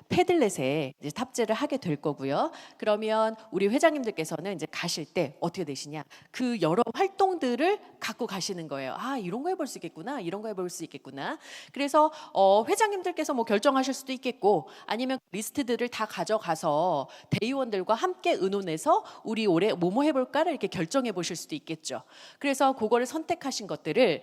Speaker 3: 패들렛에 이제 탑재를 하게 될 거고요. 그러면 우리 회장님들께서는 이제 가실 때 어떻게 되시냐? 그 여러 활동들을 갖고 가시는 거예요. 아, 이런 거 해볼 수 있겠구나, 이런 거 해볼 수 있겠구나. 그래서 회장님들께서 뭐 결정하실 수도 있겠고, 아니면 리스트들을 다 가져가서 대의원들과 함께 의논해서 우리 올해 뭐뭐 해볼까를 이렇게 결정해 보실 수도 있겠죠. 그래서 그거를 선택하신 것들을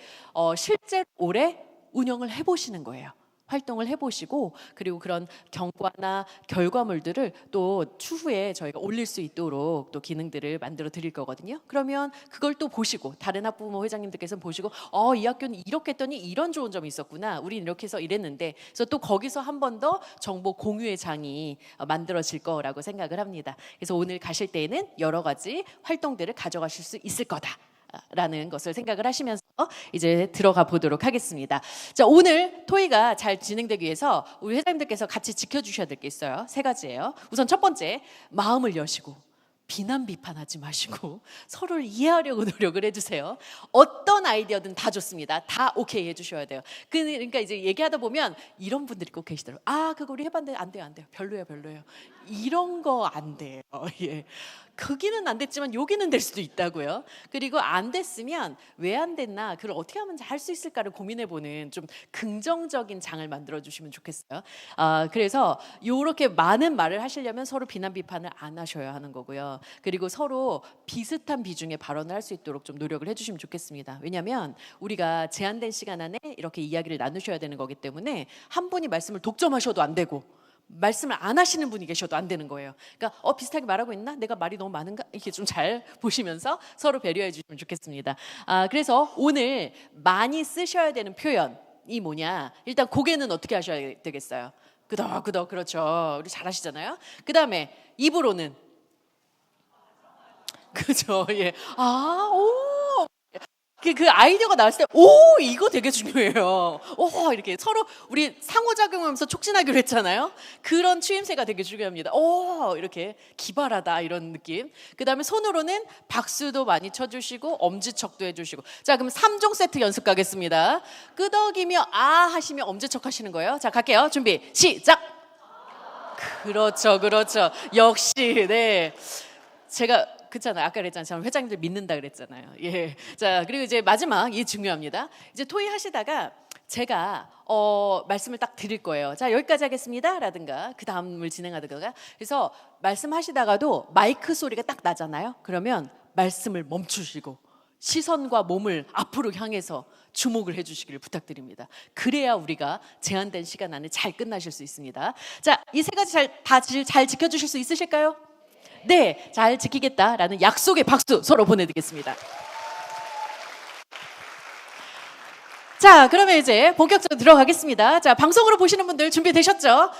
Speaker 3: 실제 올해 운영을 해보시는 거예요. 활동을 해보시고, 그리고 그런 경과나 결과물들을 또 추후에 저희가 올릴 수 있도록 또 기능들을 만들어 드릴 거거든요. 그러면 그걸 또 보시고, 다른 학부모 회장님들께서는 보시고, 이 학교는 이렇게 했더니 이런 좋은 점이 있었구나, 우리는 이렇게 해서 이랬는데, 그래서 또 거기서 한 번 더 정보 공유의 장이 만들어질 거라고 생각을 합니다. 그래서 오늘 가실 때에는 여러 가지 활동들을 가져가실 수 있을 거다 라는 것을 생각을 하시면서 이제 들어가 보도록 하겠습니다. 자, 오늘 토의가 잘 진행되기 위해서 우리 회장님들께서 같이 지켜주셔야 될 게 있어요. 3가지예요. 우선 첫 번째, 마음을 여시고 비난 비판하지 마시고 서로를 이해하려고 노력을 해주세요. 어떤 아이디어든 다 좋습니다. 다 오케이 해주셔야 돼요. 그러니까 이제 얘기하다 보면 이런 분들이 꼭 계시더라고요. 아, 그거 우리 해봤는데 안 돼요, 안 돼요. 별로예요, 별로예요. 이런 거 안 돼요. 예. 거기는 안 됐지만 여기는 될 수도 있다고요. 그리고 안 됐으면 왜 안 됐나, 그걸 어떻게 하면 할 수 있을까를 고민해보는 좀 긍정적인 장을 만들어주시면 좋겠어요. 그래서 이렇게 많은 말을 하시려면 서로 비난 비판을 안 하셔야 하는 거고요. 그리고 서로 비슷한 비중의 발언을 할 수 있도록 좀 노력을 해주시면 좋겠습니다. 왜냐하면 우리가 제한된 시간 안에 이렇게 이야기를 나누셔야 되는 거기 때문에 한 분이 말씀을 독점하셔도 안 되고, 말씀을 안 하시는 분이 계셔도 안 되는 거예요. 그러니까 비슷하게 말하고 있나? 내가 말이 너무 많은가? 이렇게 좀 잘 보시면서 서로 배려해 주시면 좋겠습니다. 그래서 오늘 많이 쓰셔야 되는 표현이 뭐냐? 일단 고개는 어떻게 하셔야 되겠어요? 끄덕끄덕. 그렇죠. 우리 잘하시잖아요. 그 다음에 입으로는 그죠? 예. 오. 그 아이디어가 나왔을 때, 오, 이거 되게 중요해요. 오, 이렇게 서로 우리 상호작용하면서 촉진하기로 했잖아요. 그런 추임새가 되게 중요합니다. 오, 이렇게 기발하다 이런 느낌. 그 다음에 손으로는 박수도 많이 쳐주시고 엄지척도 해주시고. 자, 그럼 3종 세트 연습 가겠습니다. 끄덕이며 아 하시며 엄지척 하시는 거예요. 자, 갈게요. 준비, 시작. 그렇죠, 그렇죠. 역시, 네. 제가 그렇잖아요. 아까 그랬잖아요. 저는 회장님들 믿는다 그랬잖아요. 예. 자, 그리고 이제 마지막 이 중요합니다. 이제 토의 하시다가 제가 말씀을 딱 드릴 거예요. 자, 여기까지 하겠습니다라든가 그 다음을 진행하다가 그래서 말씀하시다가도 마이크 소리가 딱 나잖아요. 그러면 말씀을 멈추시고 시선과 몸을 앞으로 향해서 주목을 해주시기를 부탁드립니다. 그래야 우리가 제한된 시간 안에 잘 끝나실 수 있습니다. 자, 이 세 가지 잘 지켜주실 수 있으실까요? 네, 잘 지키겠다라는 약속의 박수 서로 보내드리겠습니다. 자, 그러면 이제 본격적으로 들어가겠습니다. 자, 방송으로 보시는 분들 준비되셨죠?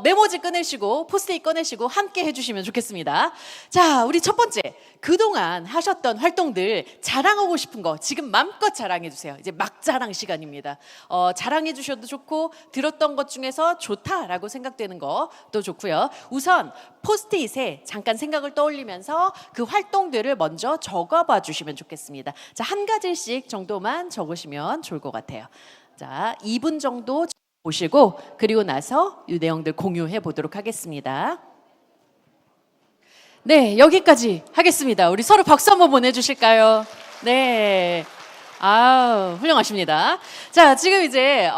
Speaker 3: 메모지 꺼내시고 포스트잇 꺼내시고 함께 해주시면 좋겠습니다. 자, 우리 첫 번째, 그동안 하셨던 활동들 자랑하고 싶은 거 지금 마음껏 자랑해주세요. 이제 막 자랑 시간입니다. 자랑해주셔도 좋고 들었던 것 중에서 좋다라고 생각되는 것도 좋고요. 우선 포스트잇에 잠깐 생각을 떠올리면서 그 활동들을 먼저 적어봐 주시면 좋겠습니다. 자, 한 가지씩 정도만 적으시면 좋을 것 같아요. 자, 2분 정도 보시고 그리고 나서 이 내용들 공유해 보도록 하겠습니다. 네, 여기까지 하겠습니다. 우리 서로 박수 한번 보내주실까요? 네, 아, 훌륭하십니다. 자, 지금 이제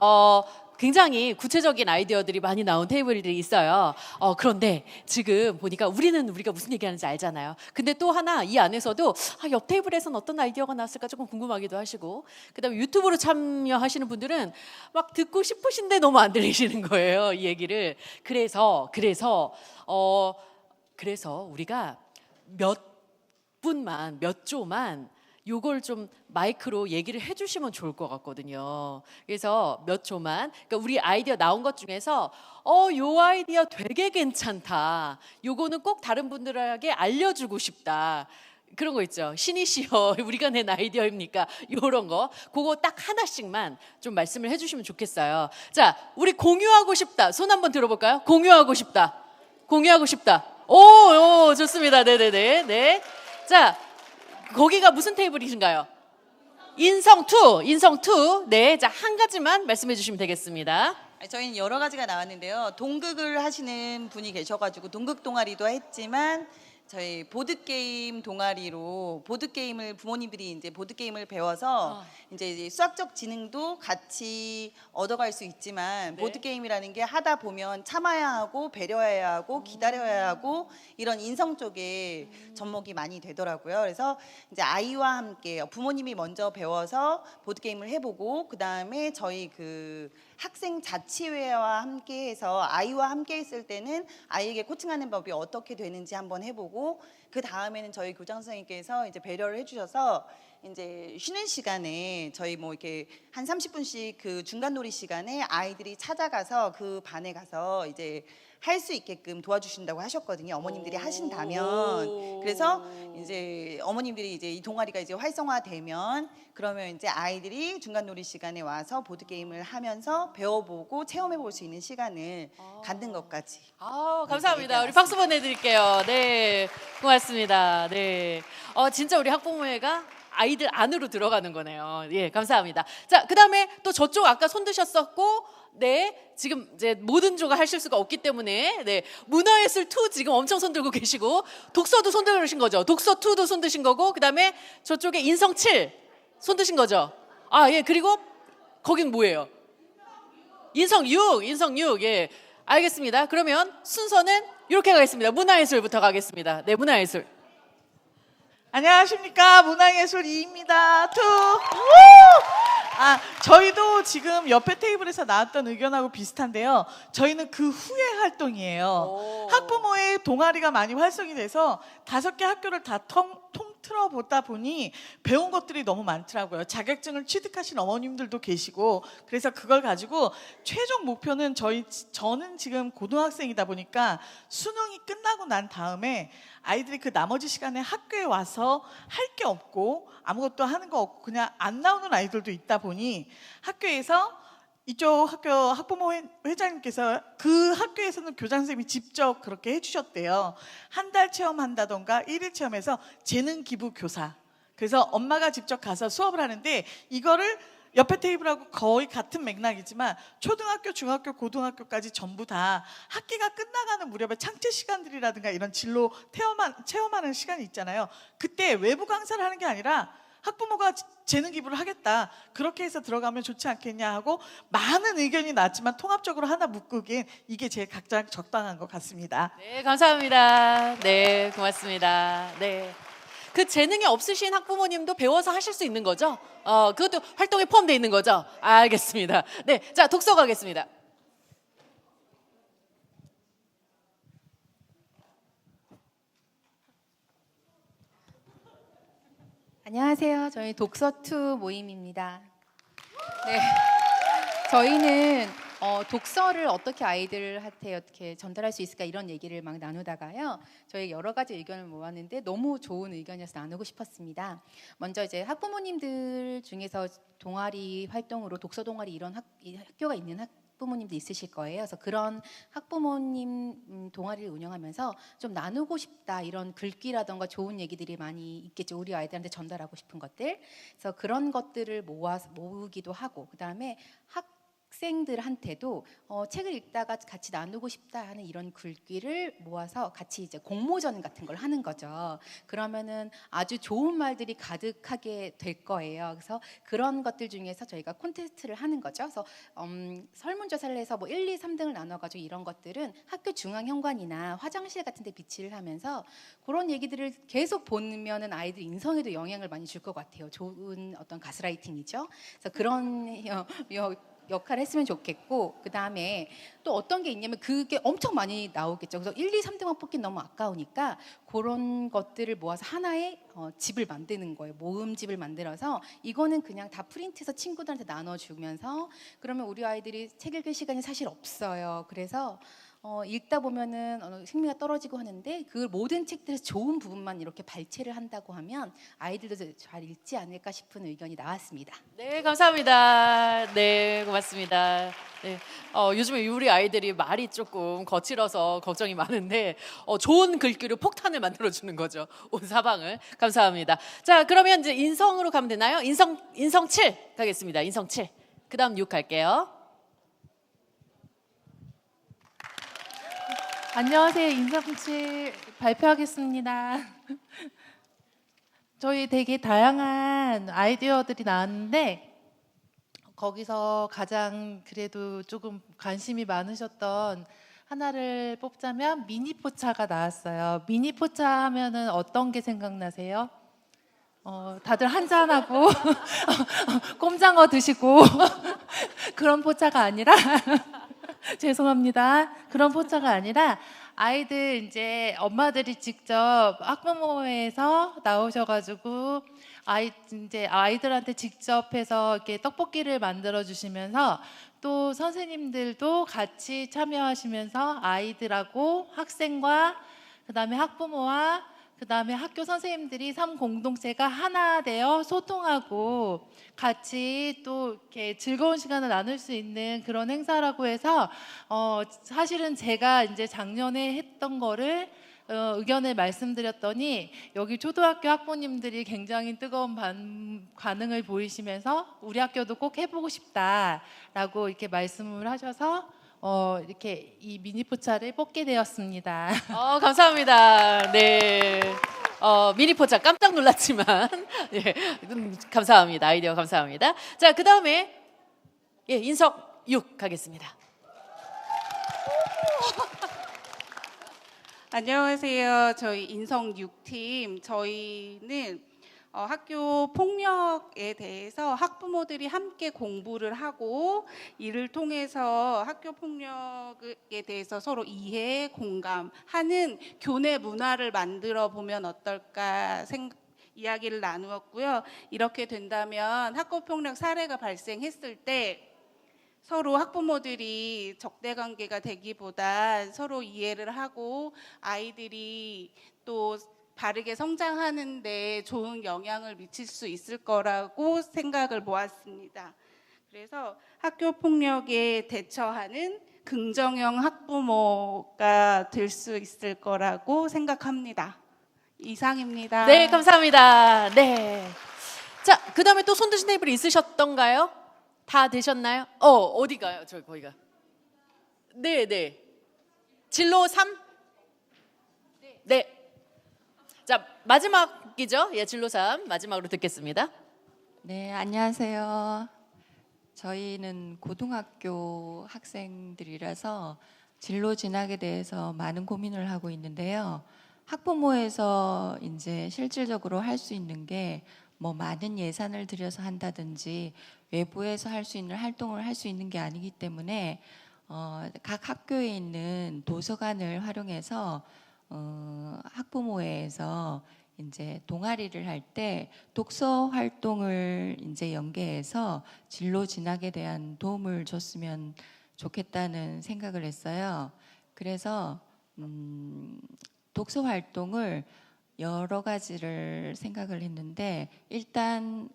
Speaker 3: 굉장히 구체적인 아이디어들이 많이 나온 테이블들이 있어요. 그런데 지금 보니까 우리가 무슨 얘기하는지 알잖아요. 근데 또 하나 이 안에서도 옆 테이블에서는 어떤 아이디어가 나왔을까 조금 궁금하기도 하시고, 그다음에 유튜브로 참여하시는 분들은 막 듣고 싶으신데 너무 안 들리시는 거예요, 이 얘기를. 그래서 우리가 몇 분만, 몇 조만 요걸 좀 마이크로 얘기를 해주시면 좋을 것 같거든요. 그래서 몇 초만, 그러니까 우리 아이디어 나온 것 중에서 요 아이디어 되게 괜찮다. 요거는 꼭 다른 분들에게 알려주고 싶다. 그런 거 있죠. 신이시여 우리가 낸 아이디어입니까? 요런 거 그거 딱 하나씩만 좀 말씀을 해주시면 좋겠어요. 자, 우리 공유하고 싶다. 손 한번 들어볼까요? 공유하고 싶다. 공유하고 싶다. 오, 좋습니다. 네네네. 네. 자, 거기가 무슨 테이블이신가요? 인성2. 네, 자, 한 가지만 말씀해 주시면 되겠습니다.
Speaker 4: 저희는 여러 가지가 나왔는데요. 동극을 하시는 분이 계셔가지고 동극 동아리도 했지만 저희 보드게임 동아리로 보드게임을 부모님들이 이제 보드게임을 배워서 이제 수학적 지능도 같이 얻어갈 수 있지만
Speaker 3: 네.
Speaker 4: 보드게임이라는 게 하다 보면 참아야 하고 배려해야 하고 기다려야 하고 이런 인성 쪽에 접목이 많이 되더라고요. 그래서 이제 아이와 함께 부모님이 먼저 배워서 보드게임을 해보고 그 다음에 저희 그 학생 자치회와 함께해서 아이와 함께 있을 때는 아이에게 코칭하는 법이 어떻게 되는지 한번 해보고 그 다음에는 저희 교장 선생님께서 이제 배려를 해주셔서 이제 쉬는 시간에 저희 뭐 이렇게 한 30분씩 그 중간 놀이 시간에 아이들이 찾아가서 그 반에 가서 이제 할 수 있게끔 도와주신다고 하셨거든요. 어머님들이 하신다면. 그래서 이제 어머님들이 이제 이 동아리가 이제 활성화되면 그러면 이제 아이들이 중간 놀이 시간에 와서 보드 게임을 하면서 배워보고 체험해볼 수 있는 시간을 갖는 것까지.
Speaker 3: 감사합니다. 우리 박수 보내드릴게요. 네, 고맙습니다. 네, 진짜 우리 학부모회가 아이들 안으로 들어가는 거네요. 예, 감사합니다. 자, 그 다음에 또 저쪽 아까 손 드셨었고, 네, 지금 이제 모든 조가 하실 수가 없기 때문에, 네, 문화예술 2 지금 엄청 손 들고 계시고, 독서도 손 들으신 거죠. 독서 2도 손 드신 거고, 그 다음에 저쪽에 인성 7 손 드신 거죠. 예, 그리고 거긴 뭐예요? 인성 6, 예, 알겠습니다. 그러면 순서는 이렇게 가겠습니다. 문화예술부터 가겠습니다. 네, 문화예술.
Speaker 5: 안녕하십니까, 문화예술 2입니다. 저희도 지금 옆에 테이블에서 나왔던 의견하고 비슷한데요. 저희는 그 후에 활동이에요. 학부모의 동아리가 많이 활성이 돼서 5개 학교를 다 틀어보다 보니 배운 것들이 너무 많더라고요. 자격증을 취득하신 어머님들도 계시고, 그래서 그걸 가지고 최종 목표는 저는 지금 고등학생이다 보니까 수능이 끝나고 난 다음에 아이들이 그 나머지 시간에 학교에 와서 할 게 없고 아무것도 하는 거 없고 그냥 안 나오는 아이들도 있다 보니 학교에서 이쪽 학교 학부모 회장님께서 그 학교에서는 교장 선생님이 직접 그렇게 해주셨대요. 한 달 체험한다던가 1일 체험해서 재능 기부 교사. 그래서 엄마가 직접 가서 수업을 하는데 이거를 옆에 테이블하고 거의 같은 맥락이지만 초등학교, 중학교, 고등학교까지 전부 다 학기가 끝나가는 무렵에 창체 시간들이라든가 이런 진로 체험하는 시간이 있잖아요. 그때 외부 강사를 하는 게 아니라 학부모가 재능 기부를 하겠다. 그렇게 해서 들어가면 좋지 않겠냐 하고 많은 의견이 나왔지만 통합적으로 하나 묶기엔 이게 제일 각자 적당한 것 같습니다.
Speaker 3: 네, 감사합니다. 네, 고맙습니다. 네. 그 재능이 없으신 학부모님도 배워서 하실 수 있는 거죠? 그것도 활동에 포함되어 있는 거죠? 알겠습니다. 네, 자, 독서 가겠습니다.
Speaker 1: 안녕하세요. 저희 독서2 모임입니다. 네, 저희는 독서를 어떻게 아이들한테 어떻게 전달할 수 있을까 이런 얘기를 막 나누다가요. 저희 여러 가지 의견을 모았는데 너무 좋은 의견이어서 나누고 싶었습니다. 먼저 이제 학부모님들 중에서 동아리 활동으로 독서 동아리 이런 학교가 있는 학부모님도 있으실 거예요. 그래서 그런 학부모님 동아리를 운영하면서 좀 나누고 싶다 이런 글귀라던가 좋은 얘기들이 많이 있겠죠. 우리 아이들한테 전달하고 싶은 것들. 그래서 그런 것들을 모으기도 하고 그다음에 학생들한테도 책을 읽다가 같이 나누고 싶다 하는 이런 글귀를 모아서 같이 이제 공모전 같은 걸 하는 거죠. 그러면은 아주 좋은 말들이 가득하게 될 거예요. 그래서 그런 것들 중에서 저희가 콘테스트를 하는 거죠. 그래서 설문조사를 해서 뭐 1, 2, 3등을 나눠가지고 이런 것들은 학교 중앙 현관이나 화장실 같은 데 비치를 하면서 그런 얘기들을 계속 보면은 아이들 인성에도 영향을 많이 줄 것 같아요. 좋은 어떤 가스라이팅이죠. 그래서 그런 역할을 했으면 좋겠고 그다음에 또 어떤 게 있냐면 그게 엄청 많이 나오겠죠. 그래서 1, 2, 3등만 뽑긴 너무 아까우니까 그런 것들을 모아서 하나의 집을 만드는 거예요. 모음집을 만들어서 이거는 그냥 다 프린트해서 친구들한테 나눠주면서 그러면 우리 아이들이 책 읽을 시간이 사실 없어요. 그래서 읽다 보면은 흥미가 떨어지고 하는데 그 모든 책들에서 좋은 부분만 이렇게 발췌를 한다고 하면 아이들도 잘 읽지 않을까 싶은 의견이 나왔습니다.
Speaker 3: 네, 감사합니다. 네, 고맙습니다. 네, 요즘에 우리 아이들이 말이 조금 거칠어서 걱정이 많은데 좋은 글귀로 폭탄을 만들어주는 거죠. 온 사방을. 감사합니다. 자, 그러면 이제 인성으로 가면 되나요? 인성 7 가겠습니다. 인성 7. 그 다음 6 갈게요.
Speaker 6: 안녕하세요. 인성칠 발표하겠습니다. 저희 되게 다양한 아이디어들이 나왔는데 거기서 가장 그래도 조금 관심이 많으셨던 하나를 뽑자면 미니 포차가 나왔어요. 미니 포차 하면은 어떤 게 생각나세요? 다들 한잔하고 꼼장어 드시고 그런 포차가 아니라 죄송합니다. 그런 포차가 아니라 아이들 이제 엄마들이 직접 학부모회에서 나오셔가지고 이제 아이들한테 직접 해서 이렇게 떡볶이를 만들어 주시면서 또 선생님들도 같이 참여하시면서 아이들하고 학생과 그다음에 학부모와 그다음에 학교 선생님들이 삶 공동체가 하나 되어 소통하고 같이 또 이렇게 즐거운 시간을 나눌 수 있는 그런 행사라고 해서 사실은 제가 이제 작년에 했던 거를 의견을 말씀드렸더니 여기 초등학교 학부모님들이 굉장히 뜨거운 반응을 보이시면서 우리 학교도 꼭 해보고 싶다라고 이렇게 말씀을 하셔서 이렇게 이 미니 포차를 뽑게 되었습니다.
Speaker 3: 감사합니다. 네. 미니 포차 깜짝 놀랐지만 예, 감사합니다. 아이디어 감사합니다. 자, 그 다음에 인성 6 가겠습니다.
Speaker 7: 안녕하세요. 저희 인성 6팀 저희는 학교 폭력에 대해서 학부모들이 함께 공부를 하고 이를 통해서 학교 폭력에 대해서 서로 이해, 공감하는 교내 문화를 만들어 보면 어떨까 이야기를 나누었고요. 이렇게 된다면 학교폭력 사례가 발생했을 때 서로 학부모들이 적대 관계가 되기보다 서로 이해를 하고 아이들이 또 바르게 성장하는데 좋은 영향을 미칠 수 있을 거라고 생각을 모았습니다. 그래서 학교 폭력에 대처하는 긍정형 학부모가 될 수 있을 거라고 생각합니다. 이상입니다.
Speaker 3: 네, 감사합니다. 네. 자, 그다음에 또 손 드신 테이블 있으셨던가요? 다 되셨나요? 어디가요? 저기 거기가. 네, 네. 진로 3? 네. 자, 마지막이죠? 예, 진로 3 마지막으로 듣겠습니다.
Speaker 8: 네, 안녕하세요. 저희는 고등학교 학생들이라서 진로 진학에 대해서 많은 고민을 하고 있는데요. 학부모에서 이제 실질적으로 할 수 있는 게 뭐 많은 예산을 들여서 한다든지 외부에서 할 수 있는 활동을 할 수 있는 게 아니기 때문에 각 학교에 있는 도서관을 활용해서 학부모회에서 이제 동아리를 할 때 독서 활동을 이제 연계해서 진로 진학에 대한 도움을 줬으면 좋겠다는 생각을 했어요. 그래서 독서 활동을 여러 가지를 생각을 했는데 일단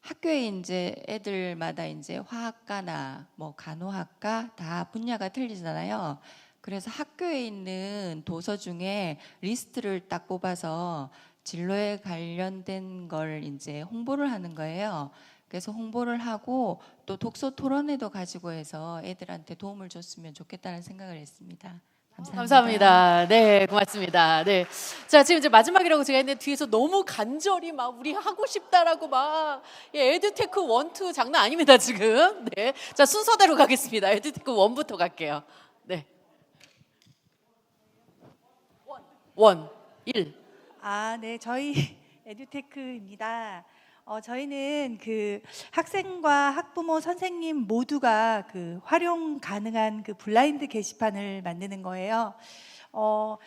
Speaker 8: 학교에 이제 애들마다 이제 화학과나 뭐 간호학과 다 분야가 틀리잖아요. 그래서 학교에 있는 도서 중에 리스트를 딱 뽑아서 진로에 관련된 걸 이제 홍보를 하는 거예요. 그래서 홍보를 하고 또 독서 토론회도 가지고 해서 애들한테 도움을 줬으면 좋겠다는 생각을 했습니다. 감사합니다.
Speaker 3: 감사합니다. 네, 고맙습니다. 네. 자, 지금 이제 마지막이라고 제가 했는데 뒤에서 너무 간절히 막 우리 하고 싶다라고 막 에듀테크 1, 2 장난 아닙니다, 지금. 네. 자, 순서대로 가겠습니다. 에듀테크 1부터 갈게요. 네. 1.
Speaker 9: 네, 저희 에듀테크입니다. 저희는 그 학생과 학부모, 선생님 모두가 그 활용 가능한 그 블라인드 게시판을 만드는 거예요. 뭐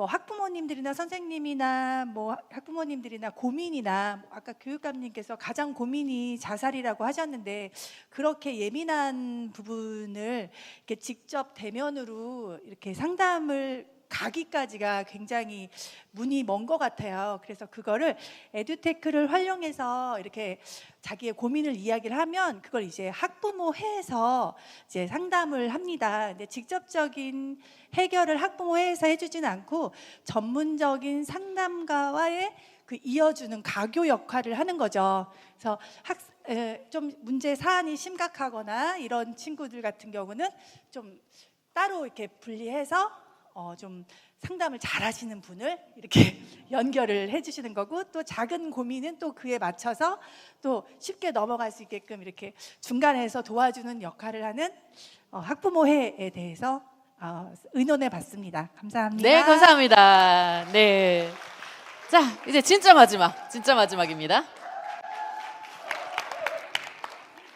Speaker 9: 학부모님들이나 선생님이나 뭐 학부모님들이나 고민이나 아까 교육감님께서 가장 고민이 자살이라고 하셨는데 그렇게 예민한 부분을 이렇게 직접 대면으로 이렇게 상담을 가기까지가 굉장히 문이 먼 것 같아요. 그래서 그거를 에듀테크를 활용해서 이렇게 자기의 고민을 이야기를 하면 그걸 이제 학부모회에서 이제 상담을 합니다. 근데 직접적인 해결을 학부모회에서 해주지는 않고 전문적인 상담가와의 그 이어주는 가교 역할을 하는 거죠. 그래서 좀 문제 사안이 심각하거나 이런 친구들 같은 경우는 좀 따로 이렇게 분리해서 좀 상담을 잘 하시는 분을 이렇게 연결을 해주시는 거고 또 작은 고민은 또 그에 맞춰서 또 쉽게 넘어갈 수 있게끔 이렇게 중간에서 도와주는 역할을 하는 학부모회에 대해서 의논해 봤습니다. 감사합니다.
Speaker 3: 네, 감사합니다. 네. 자, 이제 진짜 마지막입니다.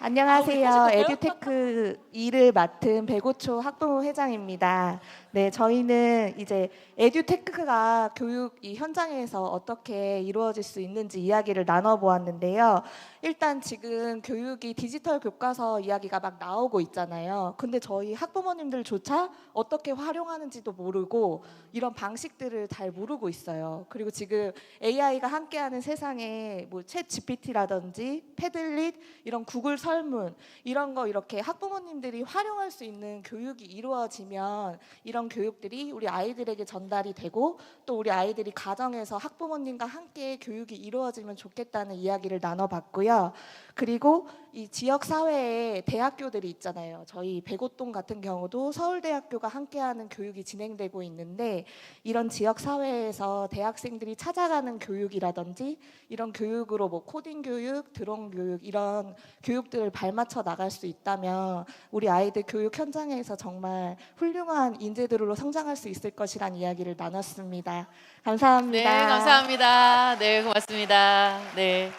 Speaker 10: 안녕하세요. 에듀테크 2를 맡은 백오초 학부모 회장입니다. 네, 저희는 이제 에듀테크가 교육 이 현장에서 어떻게 이루어질 수 있는지 이야기를 나눠보았는데요. 일단 지금 교육이 디지털 교과서 이야기가 막 나오고 있잖아요. 근데 저희 학부모님들조차 어떻게 활용하는지도 모르고 이런 방식들을 잘 모르고 있어요. 그리고 지금 AI가 함께하는 세상에 뭐 챗 GPT라든지 패들릿 이런 구글 설문 이런 거 이렇게 학부모님들이 활용할 수 있는 교육이 이루어지면 이런 교육들이 우리 아이들에게 전달이 되고 또 우리 아이들이 가정에서 학부모님과 함께 교육이 이루어지면 좋겠다는 이야기를 나눠봤고요. 그리고 이 지역 사회에 대학교들이 있잖아요. 저희 백오동 같은 경우도 서울대학교가 함께하는 교육이 진행되고 있는데 이런 지역 사회에서 대학생들이 찾아가는 교육이라든지 이런 교육으로 뭐 코딩 교육, 드론 교육 이런 교육들을 발맞춰 나갈 수 있다면 우리 아이들 교육 현장에서 정말 훌륭한 인재들로 성장할 수 있을 것이란 이야기를 나눴습니다. 감사합니다.
Speaker 3: 네, 감사합니다. 네, 고맙습니다. 네.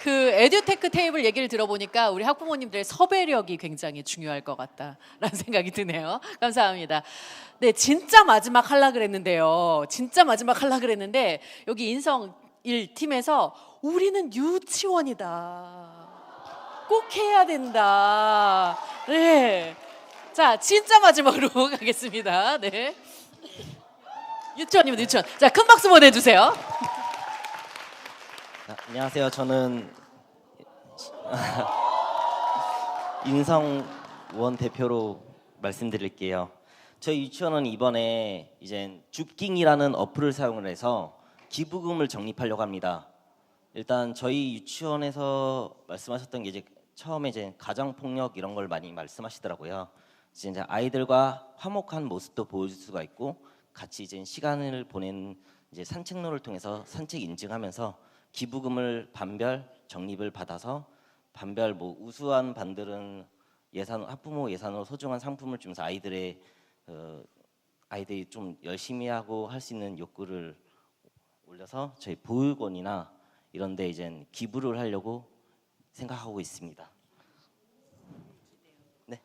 Speaker 3: 그 에듀테크 테이블 얘기를 들어보니까 우리 학부모님들의 섭외력이 굉장히 중요할 것 같다라는 생각이 드네요. 감사합니다. 네, 진짜 마지막 하려 그랬는데요. 진짜 마지막 하려 그랬는데 여기 인성 1팀에서 우리는 유치원이다. 꼭 해야 된다. 네. 자, 진짜 마지막으로 가겠습니다. 네. 유치원이면 유치원. 자, 큰 박수 보내주세요.
Speaker 11: 안녕하세요. 저는 인성원 대표로 말씀드릴게요. 저희 유치원은 이번에 이제 줍깅이라는 어플을 사용을 해서 기부금을 적립하려고 합니다. 일단 저희 유치원에서 말씀하셨던 게 이제 처음에 이제 가정 폭력 이런 걸 많이 말씀하시더라고요. 이제 아이들과 화목한 모습도 보여줄 수가 있고 같이 이제 시간을 보낸 이제 산책로를 통해서 산책 인증하면서 기부금을 반별 적립을 받아서 반별 뭐 우수한 반들은 예산 학부모 예산으로 소중한 상품을 주면서 아이들이 좀 열심히 하고 할 수 있는 욕구를 올려서 저희 보육원이나 이런 데 이제 기부를 하려고 생각하고 있습니다. 네.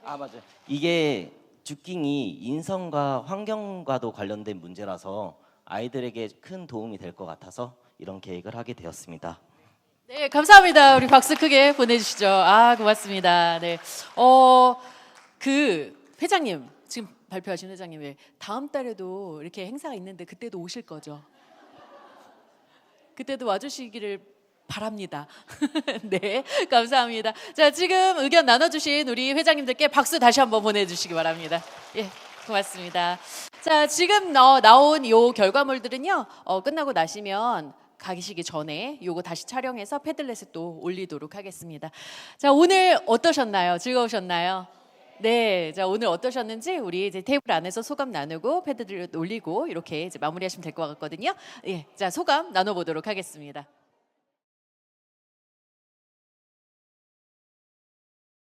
Speaker 11: 아, 맞아요. 이게 줍깅이 인성과 환경과도 관련된 문제라서 아이들에게 큰 도움이 될 것 같아서 이런 계획을 하게 되었습니다.
Speaker 3: 네, 감사합니다. 우리 박수 크게 보내주시죠. 아, 고맙습니다. 네, 그 회장님 지금 발표하신 회장님, 다음 달에도 이렇게 행사가 있는데 그때도 오실 거죠? 그때도 와주시기를 바랍니다. 네, 감사합니다. 자, 지금 의견 나눠주신 우리 회장님들께 박수 다시 한번 보내주시기 바랍니다. 예, 고맙습니다. 자, 지금 나온 요 결과물들은요, 끝나고 나시면 가시기 전에 요거 다시 촬영해서 패들렛에 또 올리도록 하겠습니다. 자, 오늘 어떠셨나요? 즐거우셨나요? 네, 자, 오늘 어떠셨는지 우리 이제 테이블 안에서 소감 나누고 패드를 올리고 이렇게 이제 마무리하시면 될 것 같거든요. 예, 자, 소감 나눠보도록 하겠습니다.